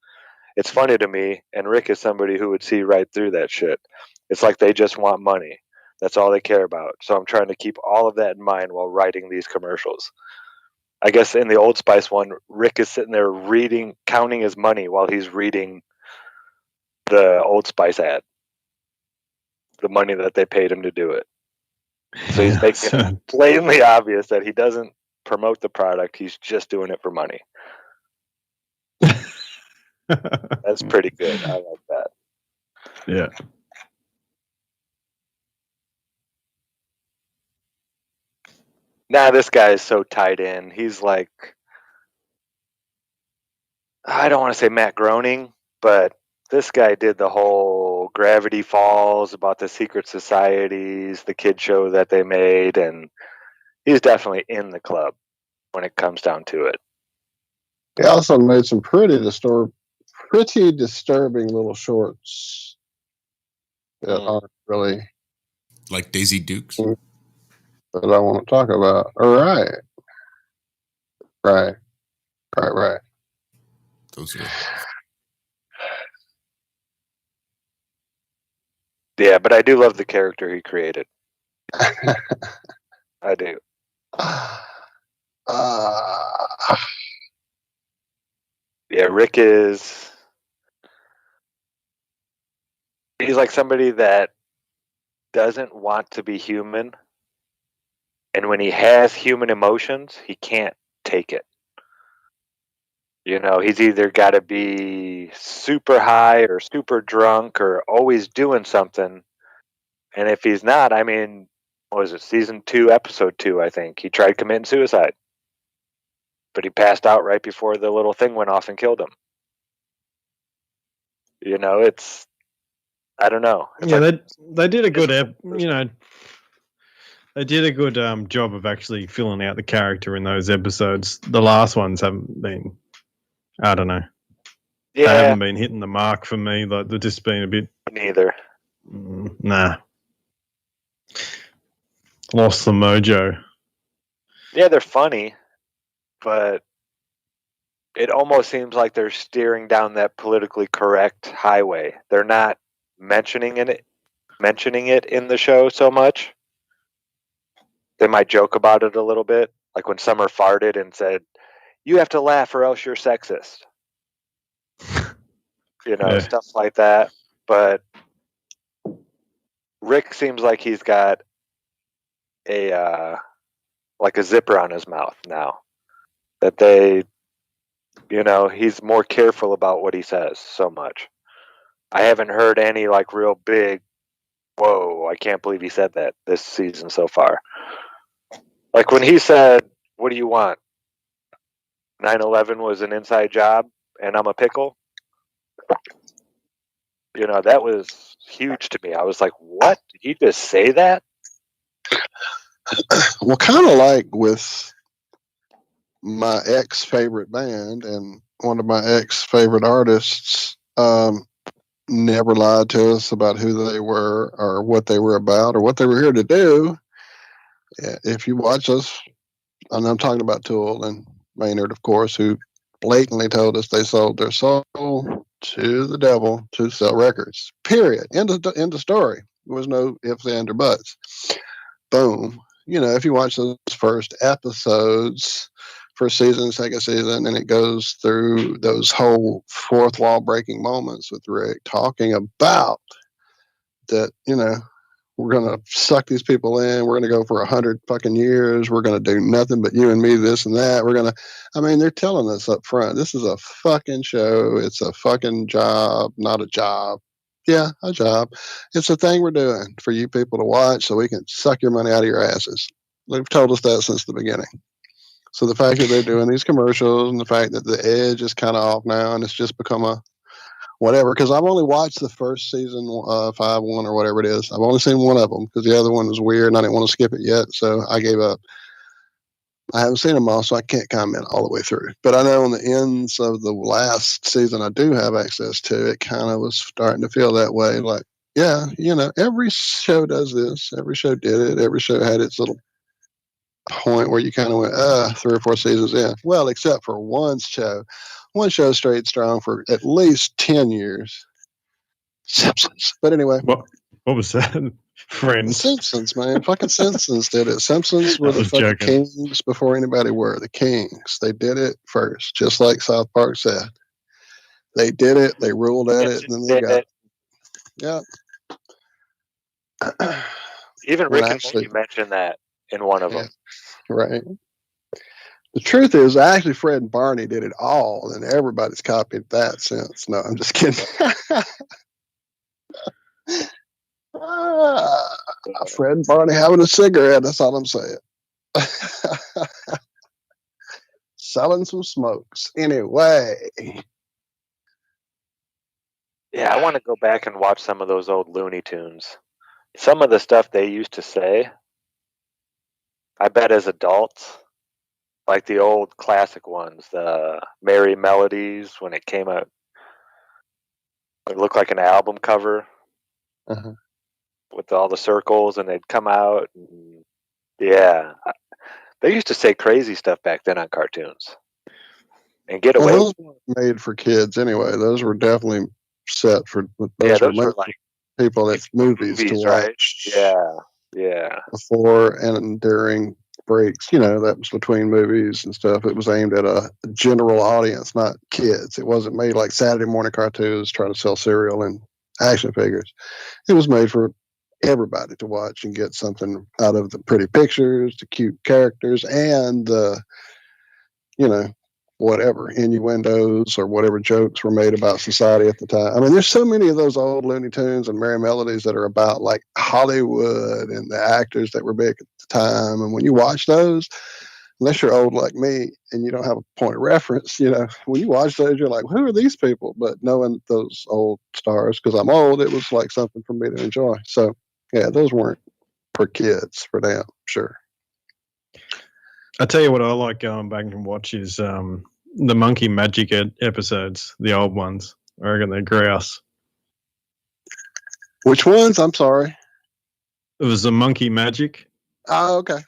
It's funny to me, and Rick is somebody who would see right through that shit. It's like they just want money. That's all they care about. So I'm trying to keep all of that in mind while writing these commercials. I guess in the Old Spice one, Rick is sitting there counting his money while he's reading the Old Spice ad. The money that they paid him to do it. So he's making it blatantly obvious that he doesn't promote the product. He's just doing it for money. That's pretty good. I like that. Yeah. Nah, this guy is so tied in. He's like, I don't want to say Matt Groening, but this guy did the whole Gravity Falls about the secret societies, the kid show that they made, and he's definitely in the club when it comes down to it. He also made some pretty disturbing little shorts that aren't really like Daisy Dukes that I want to talk about. All right. Those are Yeah, but I do love the character he created. I do. Yeah, Rick he's like somebody that doesn't want to be human, and when he has human emotions, he can't take it. You know, he's either got to be super high or super drunk or always doing something. And if he's not, I mean, what was it, season 2, episode 2, I think, he tried committing suicide. But he passed out right before the little thing went off and killed him. You know, I don't know. Yeah, like, they did a good, they did a good job of actually filling out the character in those episodes. The last ones haven't been, I don't know. Yeah. They haven't been hitting the mark for me. Like, they've just been a bit... Neither. Nah. Lost the mojo. Yeah, they're funny, but it almost seems like they're steering down that politically correct highway. They're not mentioning it in the show so much. They might joke about it a little bit, like when Summer farted and said, "You have to laugh or else you're sexist." You know, stuff like that. But Rick seems like he's got a zipper on his mouth now. That he's more careful about what he says so much. I haven't heard any like real big, whoa, I can't believe he said that this season so far. Like when he said, "What do you want? 9/11 was an inside job and I'm a pickle." You know, that was huge to me. I was like, what? Did he just say that? Well, kind of like with my ex favorite band and one of my ex favorite artists, never lied to us about who they were or what they were about or what they were here to do. If you watch us, and I'm talking about Tool and Maynard, of course, who blatantly told us they sold their soul to the devil to sell records. Period. End of story. There was no ifs, ands, or buts. Boom. If you watch those first episodes, first season, second season, and it goes through those whole fourth wall breaking moments with Rick talking about that, we're going to suck these people in. We're going to go for 100 fucking years. We're going to do nothing but you and me, this and that. They're telling us up front, this is a fucking show. It's a fucking job, not a job. Yeah, a job. It's a thing we're doing for you people to watch so we can suck your money out of your asses. They've told us that since the beginning. So the fact that they're doing these commercials and the fact that the edge is kind of off now and it's just become a whatever, because I've only watched the first season, 5-1 or whatever it is. I've only seen one of them because the other one was weird and I didn't want to skip it yet, so I gave up. I haven't seen them all, so I can't comment all the way through. But I know on the ends of the last season I do have access to, it kind of was starting to feel that way. Like, yeah, every show does this. Every show did it. Every show had its little point where you kind of went, 3 or 4 seasons in. Well, except for one show. One show stayed strong for at least 10 years. Simpsons. But anyway. What was that? Friends. The Simpsons, man. Fucking Simpsons did it. Simpsons were the fucking joking. kings before anybody were. The kings. They did it first, just like South Park said. They did it. They ruled at it, and then they got it. Yeah. Even Rick and Morty mentioned that in one of them. Right. The truth is, actually, Fred and Barney did it all, and everybody's copied that since. No, I'm just kidding. Fred and Barney having a cigarette. That's all I'm saying. Selling some smokes. Anyway. Yeah, I want to go back and watch some of those old Looney Tunes. Some of the stuff they used to say, I bet as adults, like the old classic ones, the Merry Melodies, when it came out, it looked like an album cover with all the circles, and they'd come out. And, yeah, they used to say crazy stuff back then on cartoons and get away. Those weren't made for kids anyway. Those were definitely set for. Those were like people at movies to watch. Right? Yeah. Before and during breaks, that was between movies and stuff. It was aimed at a general audience, not kids. It wasn't made like Saturday morning cartoons trying to sell cereal and action figures. It was made for everybody to watch and get something out of the pretty pictures, the cute characters, and the, whatever innuendos or whatever jokes were made about society at the time. There's so many of those old Looney Tunes and Merry Melodies that are about like Hollywood and the actors that were big at the time. And when you watch those, unless you're old like me and you don't have a point of reference, when you watch those, you're like, who are these people? But knowing those old stars, because I'm old, it was like something for me to enjoy. So yeah, those weren't for kids, for damn sure. I tell you what I like going back and watch is the Monkey Magic episodes, the old ones. I reckon they're grouse. Which ones? I'm sorry. It was the Monkey Magic. Oh, okay.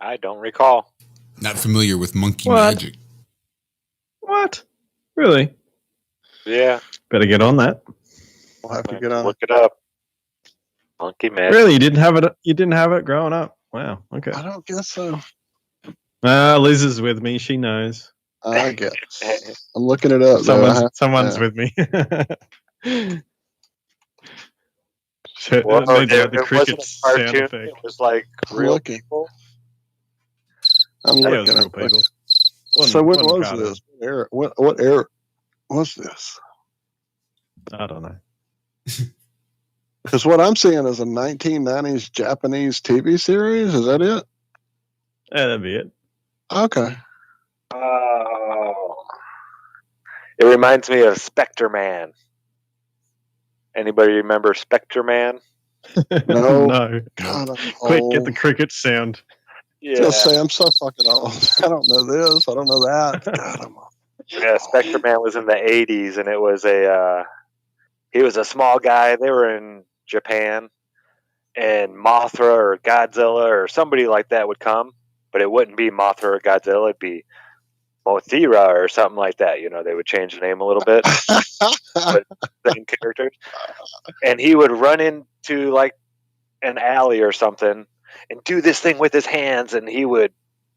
I don't recall. Not familiar with Monkey Magic. What? Really? Yeah. Better get on that. We'll have to get on. Look it up. Monkey Magic. Really? You didn't have it? You didn't have it growing up? Wow. Okay. I don't guess so. Liz is with me. She knows. I guess. I'm looking it up. Someone's with me. Well, the wasn't cricket a cartoon. sound effect. It was like real people. I'm looking at people. So when was this? What era was this? I don't know. Because what I'm seeing is a 1990s Japanese TV series. Is that it? Yeah, that'd be it. Okay. Oh. It reminds me of Spectre Man. Anybody remember Spectre Man? No. No. God, I'm Quick, get old. the cricket sound. I was gonna say, I'm so fucking old. I don't know this. I don't know that. God, I'm old. Yeah, Spectre Man was in the 80s, and it was he was a small guy. They were in Japan, and Mothra or Godzilla or somebody like that would come, but it wouldn't be Mothra or Godzilla. It'd be Mothra or something like that. You know, they would change the name a little bit, but same characters. And he would run into like an alley or something and do this thing with his hands, and he would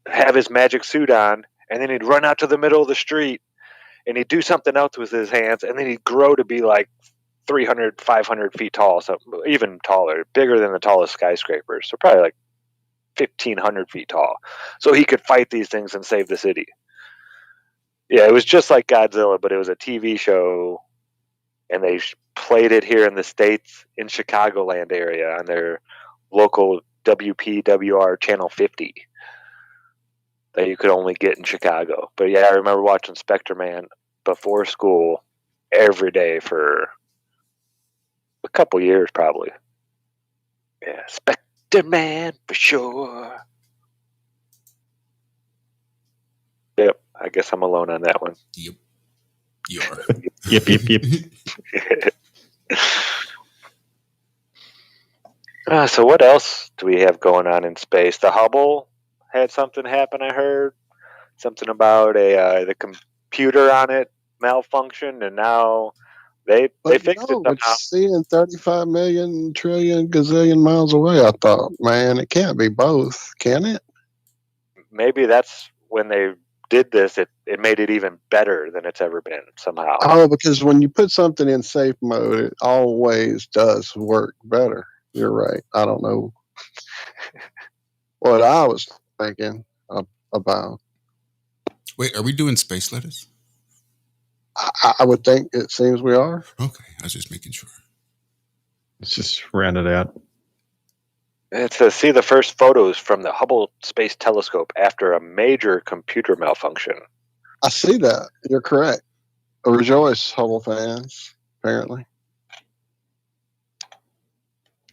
have his magic suit on, and then he'd run out to the middle of the street and he'd do something else with his hands, and then he'd grow to be like 300, 500 feet tall, so even taller, bigger than the tallest skyscrapers. So probably like 1,500 feet tall. So he could fight these things and save the city. Yeah, it was just like Godzilla, but it was a TV show, and they played it here in the States in Chicagoland area on their local WPWR Channel 50 that you could only get in Chicago. But yeah, I remember watching Spectre Man before school every day for a couple years probably. Yeah, Spectre Man for sure. Yep, I guess I'm alone on that one. Yep. You are. Yep. So what else do we have going on in space? The Hubble had something happen, I heard. Something about the computer on it malfunctioned, and now they fixed it somehow. It's seeing 35 million trillion gazillion miles away. I thought, man, it can't be both, can it? Maybe that's when they did this, it made it even better than it's ever been somehow. Oh, because when you put something in safe mode, it always does work better. You're right. I don't know what I was thinking about. Wait, are we doing space letters? I would think it seems we are. Okay, I was just making sure. Let's just round it out. It's to see the first photos from the Hubble Space Telescope after a major computer malfunction. I see that. You're correct. Rejoice, Hubble fans, apparently.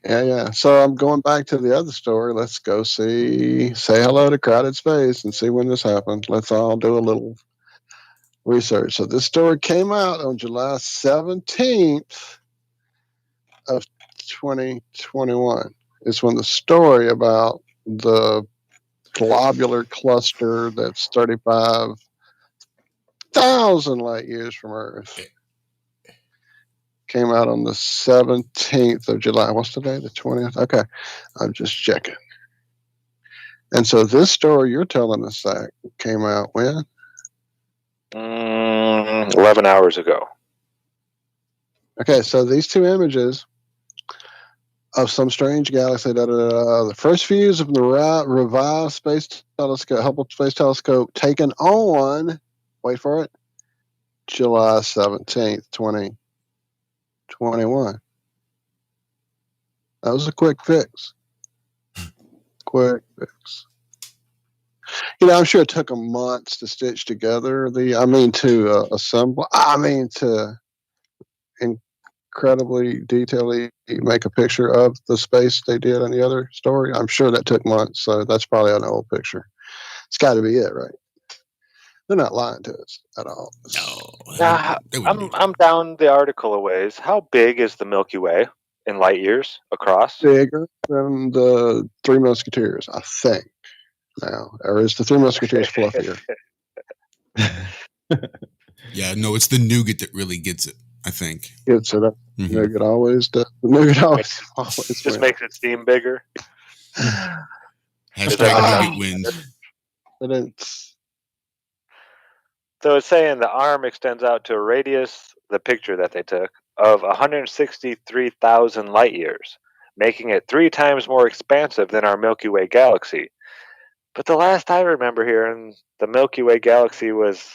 Yeah. So I'm going back to the other story. Let's go say hello to Crowded Space and see when this happened. Let's all do a little research. So this story came out on July 17th of 2021. It's when the story about the globular cluster that's 35,000 light years from Earth came out on the 17th of July. What's today? The 20th? Okay. I'm just checking. And so this story you're telling us, Zach, came out when? 11 hours ago. Okay, so these two images of some strange galaxy, the first views of the revived space telescope, Hubble Space Telescope, taken on, wait for it, July 17th, 2021. That was a quick fix. Quick fix. I'm sure it took them months to stitch together to assemble, to incredibly detailedly make a picture of the space they did on the other story. I'm sure that took months, so that's probably an old picture. It's got to be it, right? They're not lying to us at all. No. I'm down the article a ways. How big is the Milky Way in light years across? Bigger than the Three Musketeers, I think. Now, or is the Three Musketeers fluffier? Yeah, no, it's the nougat that really gets it, I think. Gets it. Mm-hmm. Nougat always does. Nougat always just wins. makes it seem bigger. Nougat wins. So it's saying the arm extends out to a radius, the picture that they took, of 163,000 light years, making it 3 times more expansive than our Milky Way galaxy. But the last I remember hearing, the Milky Way galaxy was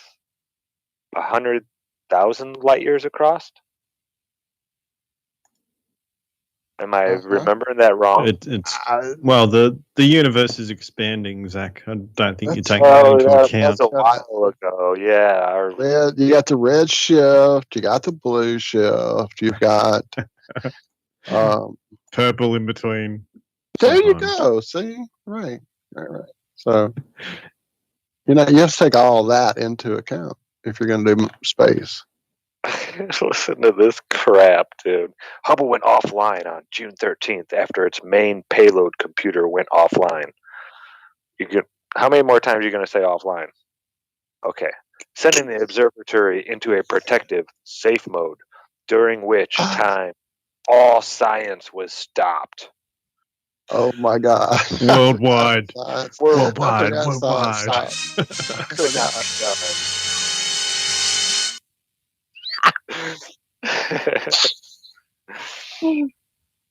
100,000 light years across. Am I remembering that wrong? The universe is expanding, Zach. I don't think you're taking that into account. That's a while ago, yeah. You got the red shift, you got the blue shift, you've got Purple in between. There you Sometimes. go. See, right. So, you have to take all that into account if you're going to do space. Listen to this crap, dude. Hubble went offline on June 13th after its main payload computer went offline. How many more times are you going to say offline? Okay. Sending the observatory into a protective, safe mode, during which time all science was stopped. Oh my God! Worldwide. Worldwide.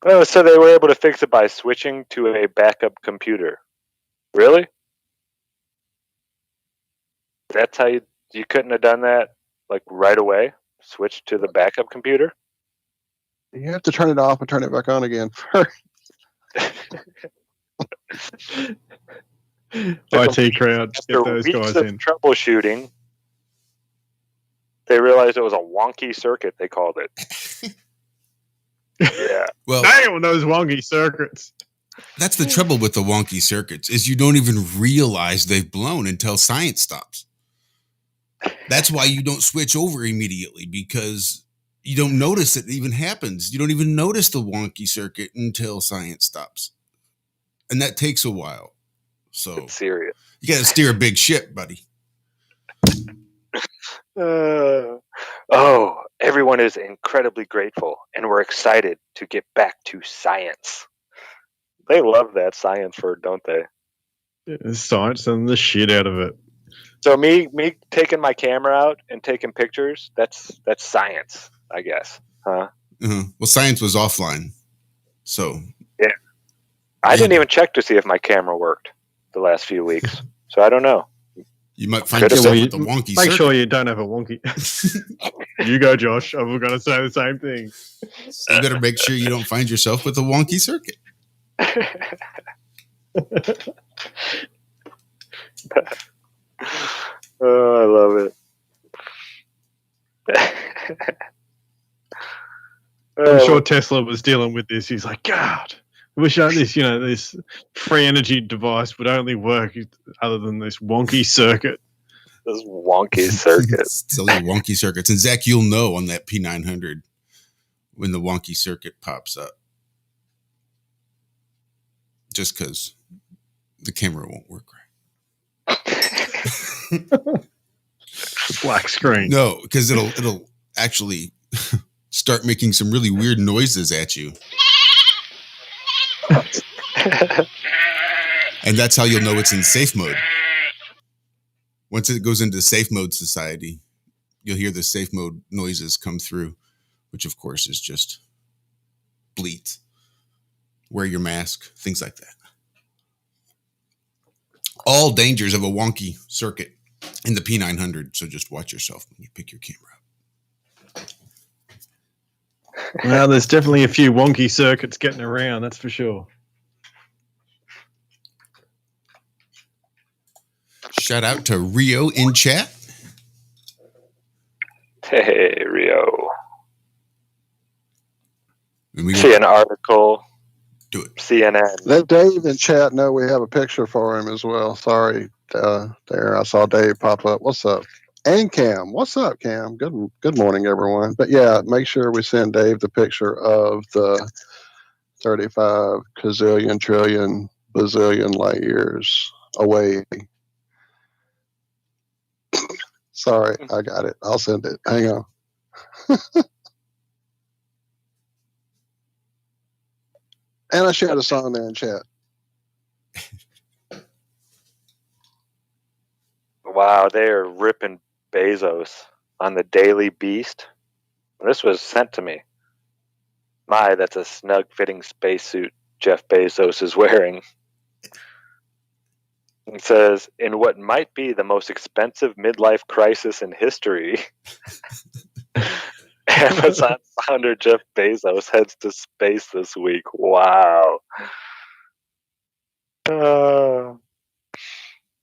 Oh, so they were able to fix it by switching to a backup computer. Really? That's how you couldn't have done that like right away? Switch to the backup computer? You have to turn it off and turn it back on again first. IT crowd, After get those weeks guys of in. troubleshooting, they realized it was a wonky circuit, they called it. Yeah. Well, damn those wonky circuits. That's the trouble with the wonky circuits, is you don't even realize they've blown until science stops. That's why you don't switch over immediately, because you don't notice it even happens. You don't even notice the wonky circuit until science stops. And that takes a while. So it's serious. You got to steer a big ship, buddy. Everyone is incredibly grateful, and we're excited to get back to science. They love that science word, don't they? Science and the shit out of it. So me taking my camera out and taking pictures, that's science, I guess. Huh? Uh-huh. Well, science was offline. So yeah. I didn't even check to see if my camera worked the last few weeks. So I don't know. You might find yourself with a wonky Make circuit. sure you don't have a wonky. You go, Josh. I was going to say the same thing. You better make sure you don't find yourself with a wonky circuit. Oh, I love it. I'm sure Tesla was dealing with this. He's like, God, I wish this free energy device would only work other than this wonky circuit. This wonky circuit. Silly wonky circuits. And Zach, you'll know on that P900 when the wonky circuit pops up. Just because the camera won't work right. Black screen. No, because it'll actually start making some really weird noises at you. And that's how you'll know it's in safe mode. Once it goes into safe mode society, you'll hear the safe mode noises come through, which of course is just bleat. Wear your mask, things like that. All dangers of a wonky circuit in the P900, so just watch yourself when you pick your camera up. Well, there's definitely a few wonky circuits getting around, that's for sure. Shout out to Rio in chat. Hey, Rio. See an article. Do it. CNN. Let Dave in chat know we have a picture for him as well. Sorry, there. I saw Dave pop up. What's up? And Cam. What's up, Cam? Good morning, everyone. But yeah, make sure we send Dave the picture of the 35 gazillion trillion bazillion light years away. Sorry, I got it. I'll send it. Hang on. And I shared a song there in chat. Wow, they are ripping Bezos on the Daily Beast. This was sent to me. My, that's a snug-fitting spacesuit Jeff Bezos is wearing. It says, in what might be the most expensive midlife crisis in history, Amazon founder Jeff Bezos heads to space this week. Wow.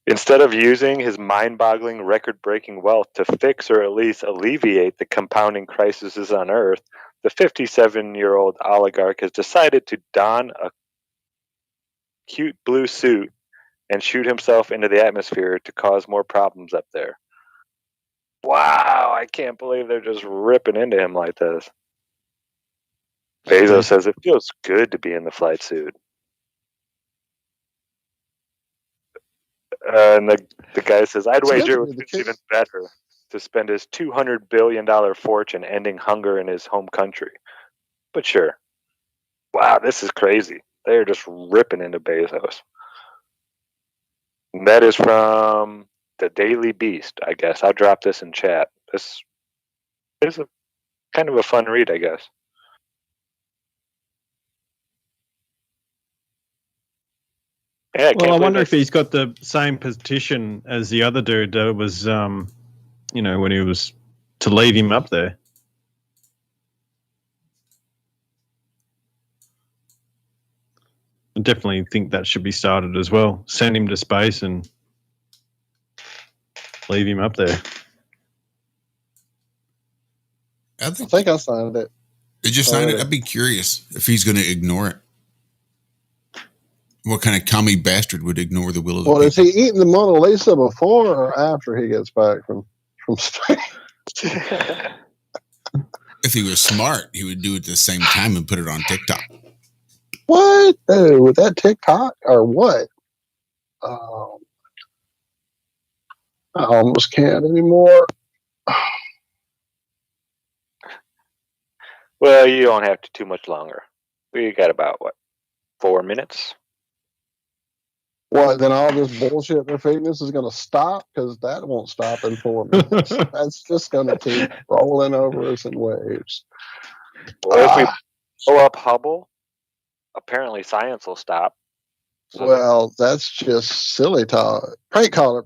Instead of using his mind-boggling, record-breaking wealth to fix or at least alleviate the compounding crises on Earth, the 57-year-old oligarch has decided to don a cute blue suit and shoot himself into the atmosphere to cause more problems up there. Wow, I can't believe they're just ripping into him like this. Bezos says it feels good to be in the flight suit. And the guy says, I'd wager it's even better to spend his $200 billion fortune ending hunger in his home country. But sure. Wow, this is crazy. They're just ripping into Bezos. And that is from the Daily Beast, I guess. I'll drop this in chat. This is a kind of a fun read, I guess. Yeah, well, I wonder if he's got the same position as the other dude that was, when he was to leave him up there. I definitely think that should be started as well. Send him to space and leave him up there. I think I signed it. Did you sign it? I'd be curious if he's going to ignore it. What kind of commie bastard would ignore the will of the people? Is he eating the Mona Lisa before or after he gets back from space? If he was smart, he would do it at the same time and put it on TikTok. What? Oh, with that TikTok or what? I almost can't anymore. Well, you don't have to too much longer. We got about, 4 minutes? What, then all this bullshit they're feeding us is going to stop? Because that won't stop in 4 minutes. That's just going to keep rolling over us in waves. Well, if we blow up Hubble, apparently science will stop. So well, that's just silly talk. Prank caller.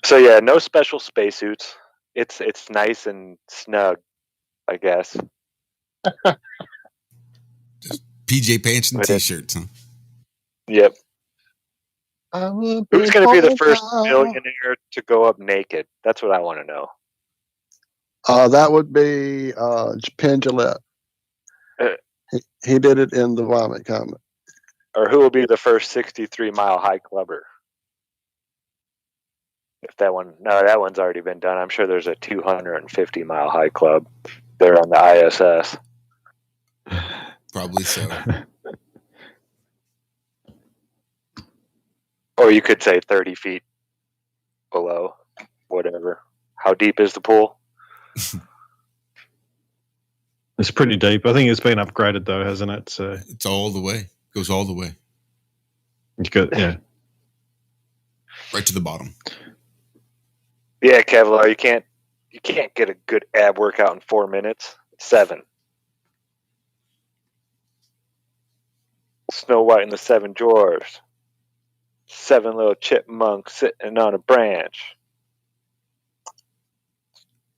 So yeah, no special spacesuits. It's nice and snug, I guess. Just PJ pants and t-shirts, huh? Yep. Who's going to be the first billionaire to go up naked? That's what I want to know. That would be Penn Jillette. He did it in the vomit comic. Or who will be the first 63-mile high clubber? If that one's already been done. I'm sure there's a 250-mile high club there on the ISS. Probably so. Or you could say 30 feet below, whatever. How deep is the pool? It's pretty deep. I think it's been upgraded though, hasn't it? So it's all the way. Goes all the way. Yeah. Right to the bottom. Yeah, Kevlar, you can't get a good ab workout in 4 minutes. 7. Snow White and the 7 Dwarfs. 7 little chipmunks sitting on a branch.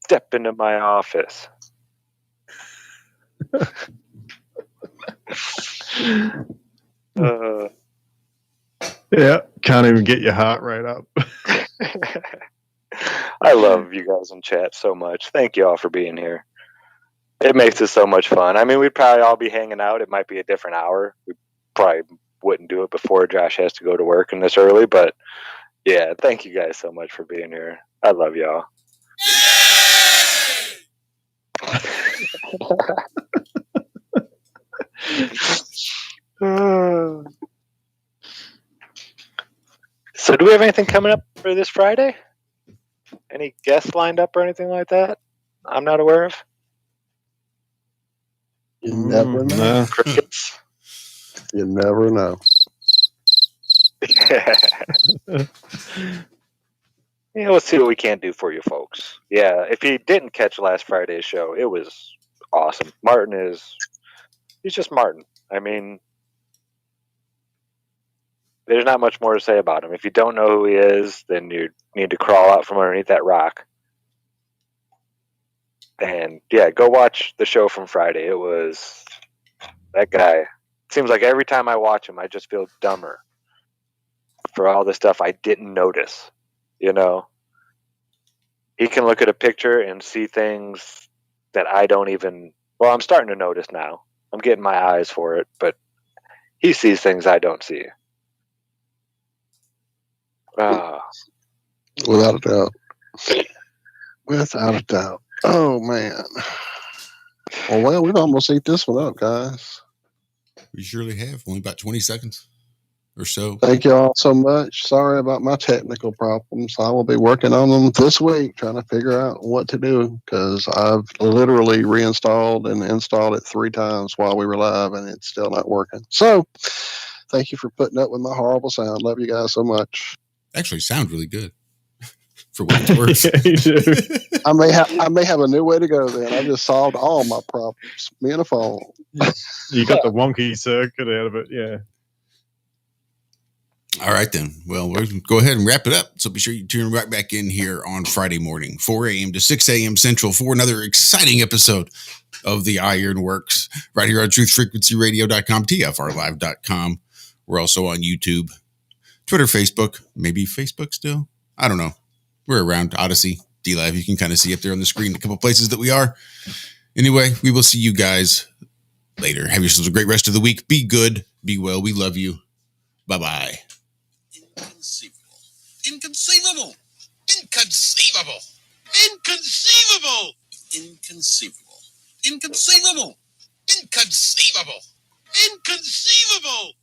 Step into my office. Yeah, can't even get your heart rate up. I love you guys in chat so much. Thank you all for being here. It makes it so much fun. I mean, we'd probably all be hanging out. It might be a different hour. We probably wouldn't do it before Josh has to go to work and this early, but yeah, thank you guys so much for being here. I love y'all. So do we have anything coming up for this Friday? Any guests lined up or anything like that I'm not aware of? You never know. Crickets? You never know. Yeah, let's see what we can do for you folks. Yeah, if you didn't catch last Friday's show, it was awesome. He's just Martin. I mean, there's not much more to say about him. If you don't know who he is, then you need to crawl out from underneath that rock. And yeah, go watch the show from Friday. It was that guy. Seems like every time I watch him, I just feel dumber for all the stuff I didn't notice. You know, he can look at a picture and see things that I don't even. Well, I'm starting to notice now. I'm getting my eyes for it, but he sees things I don't see. Without a doubt. Without a doubt. Oh, man. Well, we've almost ate this one up, guys. We surely have. Only about 20 seconds or so. Thank you all so much. Sorry about my technical problems. I will be working on them this week, trying to figure out what to do, because I've literally reinstalled and installed it 3 times while we were live, and it's still not working. So, thank you for putting up with my horrible sound. Love you guys so much. Actually, sound really good for what it's worth. I may have a new way to go then. I just solved all my problems. Me and a phone. You got the wonky circuit out of it, yeah. All right, then. Well, we'll go ahead and wrap it up. So be sure you tune right back in here on Friday morning, 4 a.m. to 6 a.m. Central for another exciting episode of the Ironworx right here on truthfrequencyradio.com, TFRlive.com. We're also on YouTube, Twitter, Facebook, maybe Facebook still. I don't know. We're around Odyssey, DLive. You can kind of see up there on the screen a couple places that we are. Anyway, we will see you guys later. Have yourselves a great rest of the week. Be good. Be well. We love you. Bye-bye. Inconceivable! Inconceivable! Inconceivable! Inconceivable! Inconceivable! Inconceivable! Inconceivable!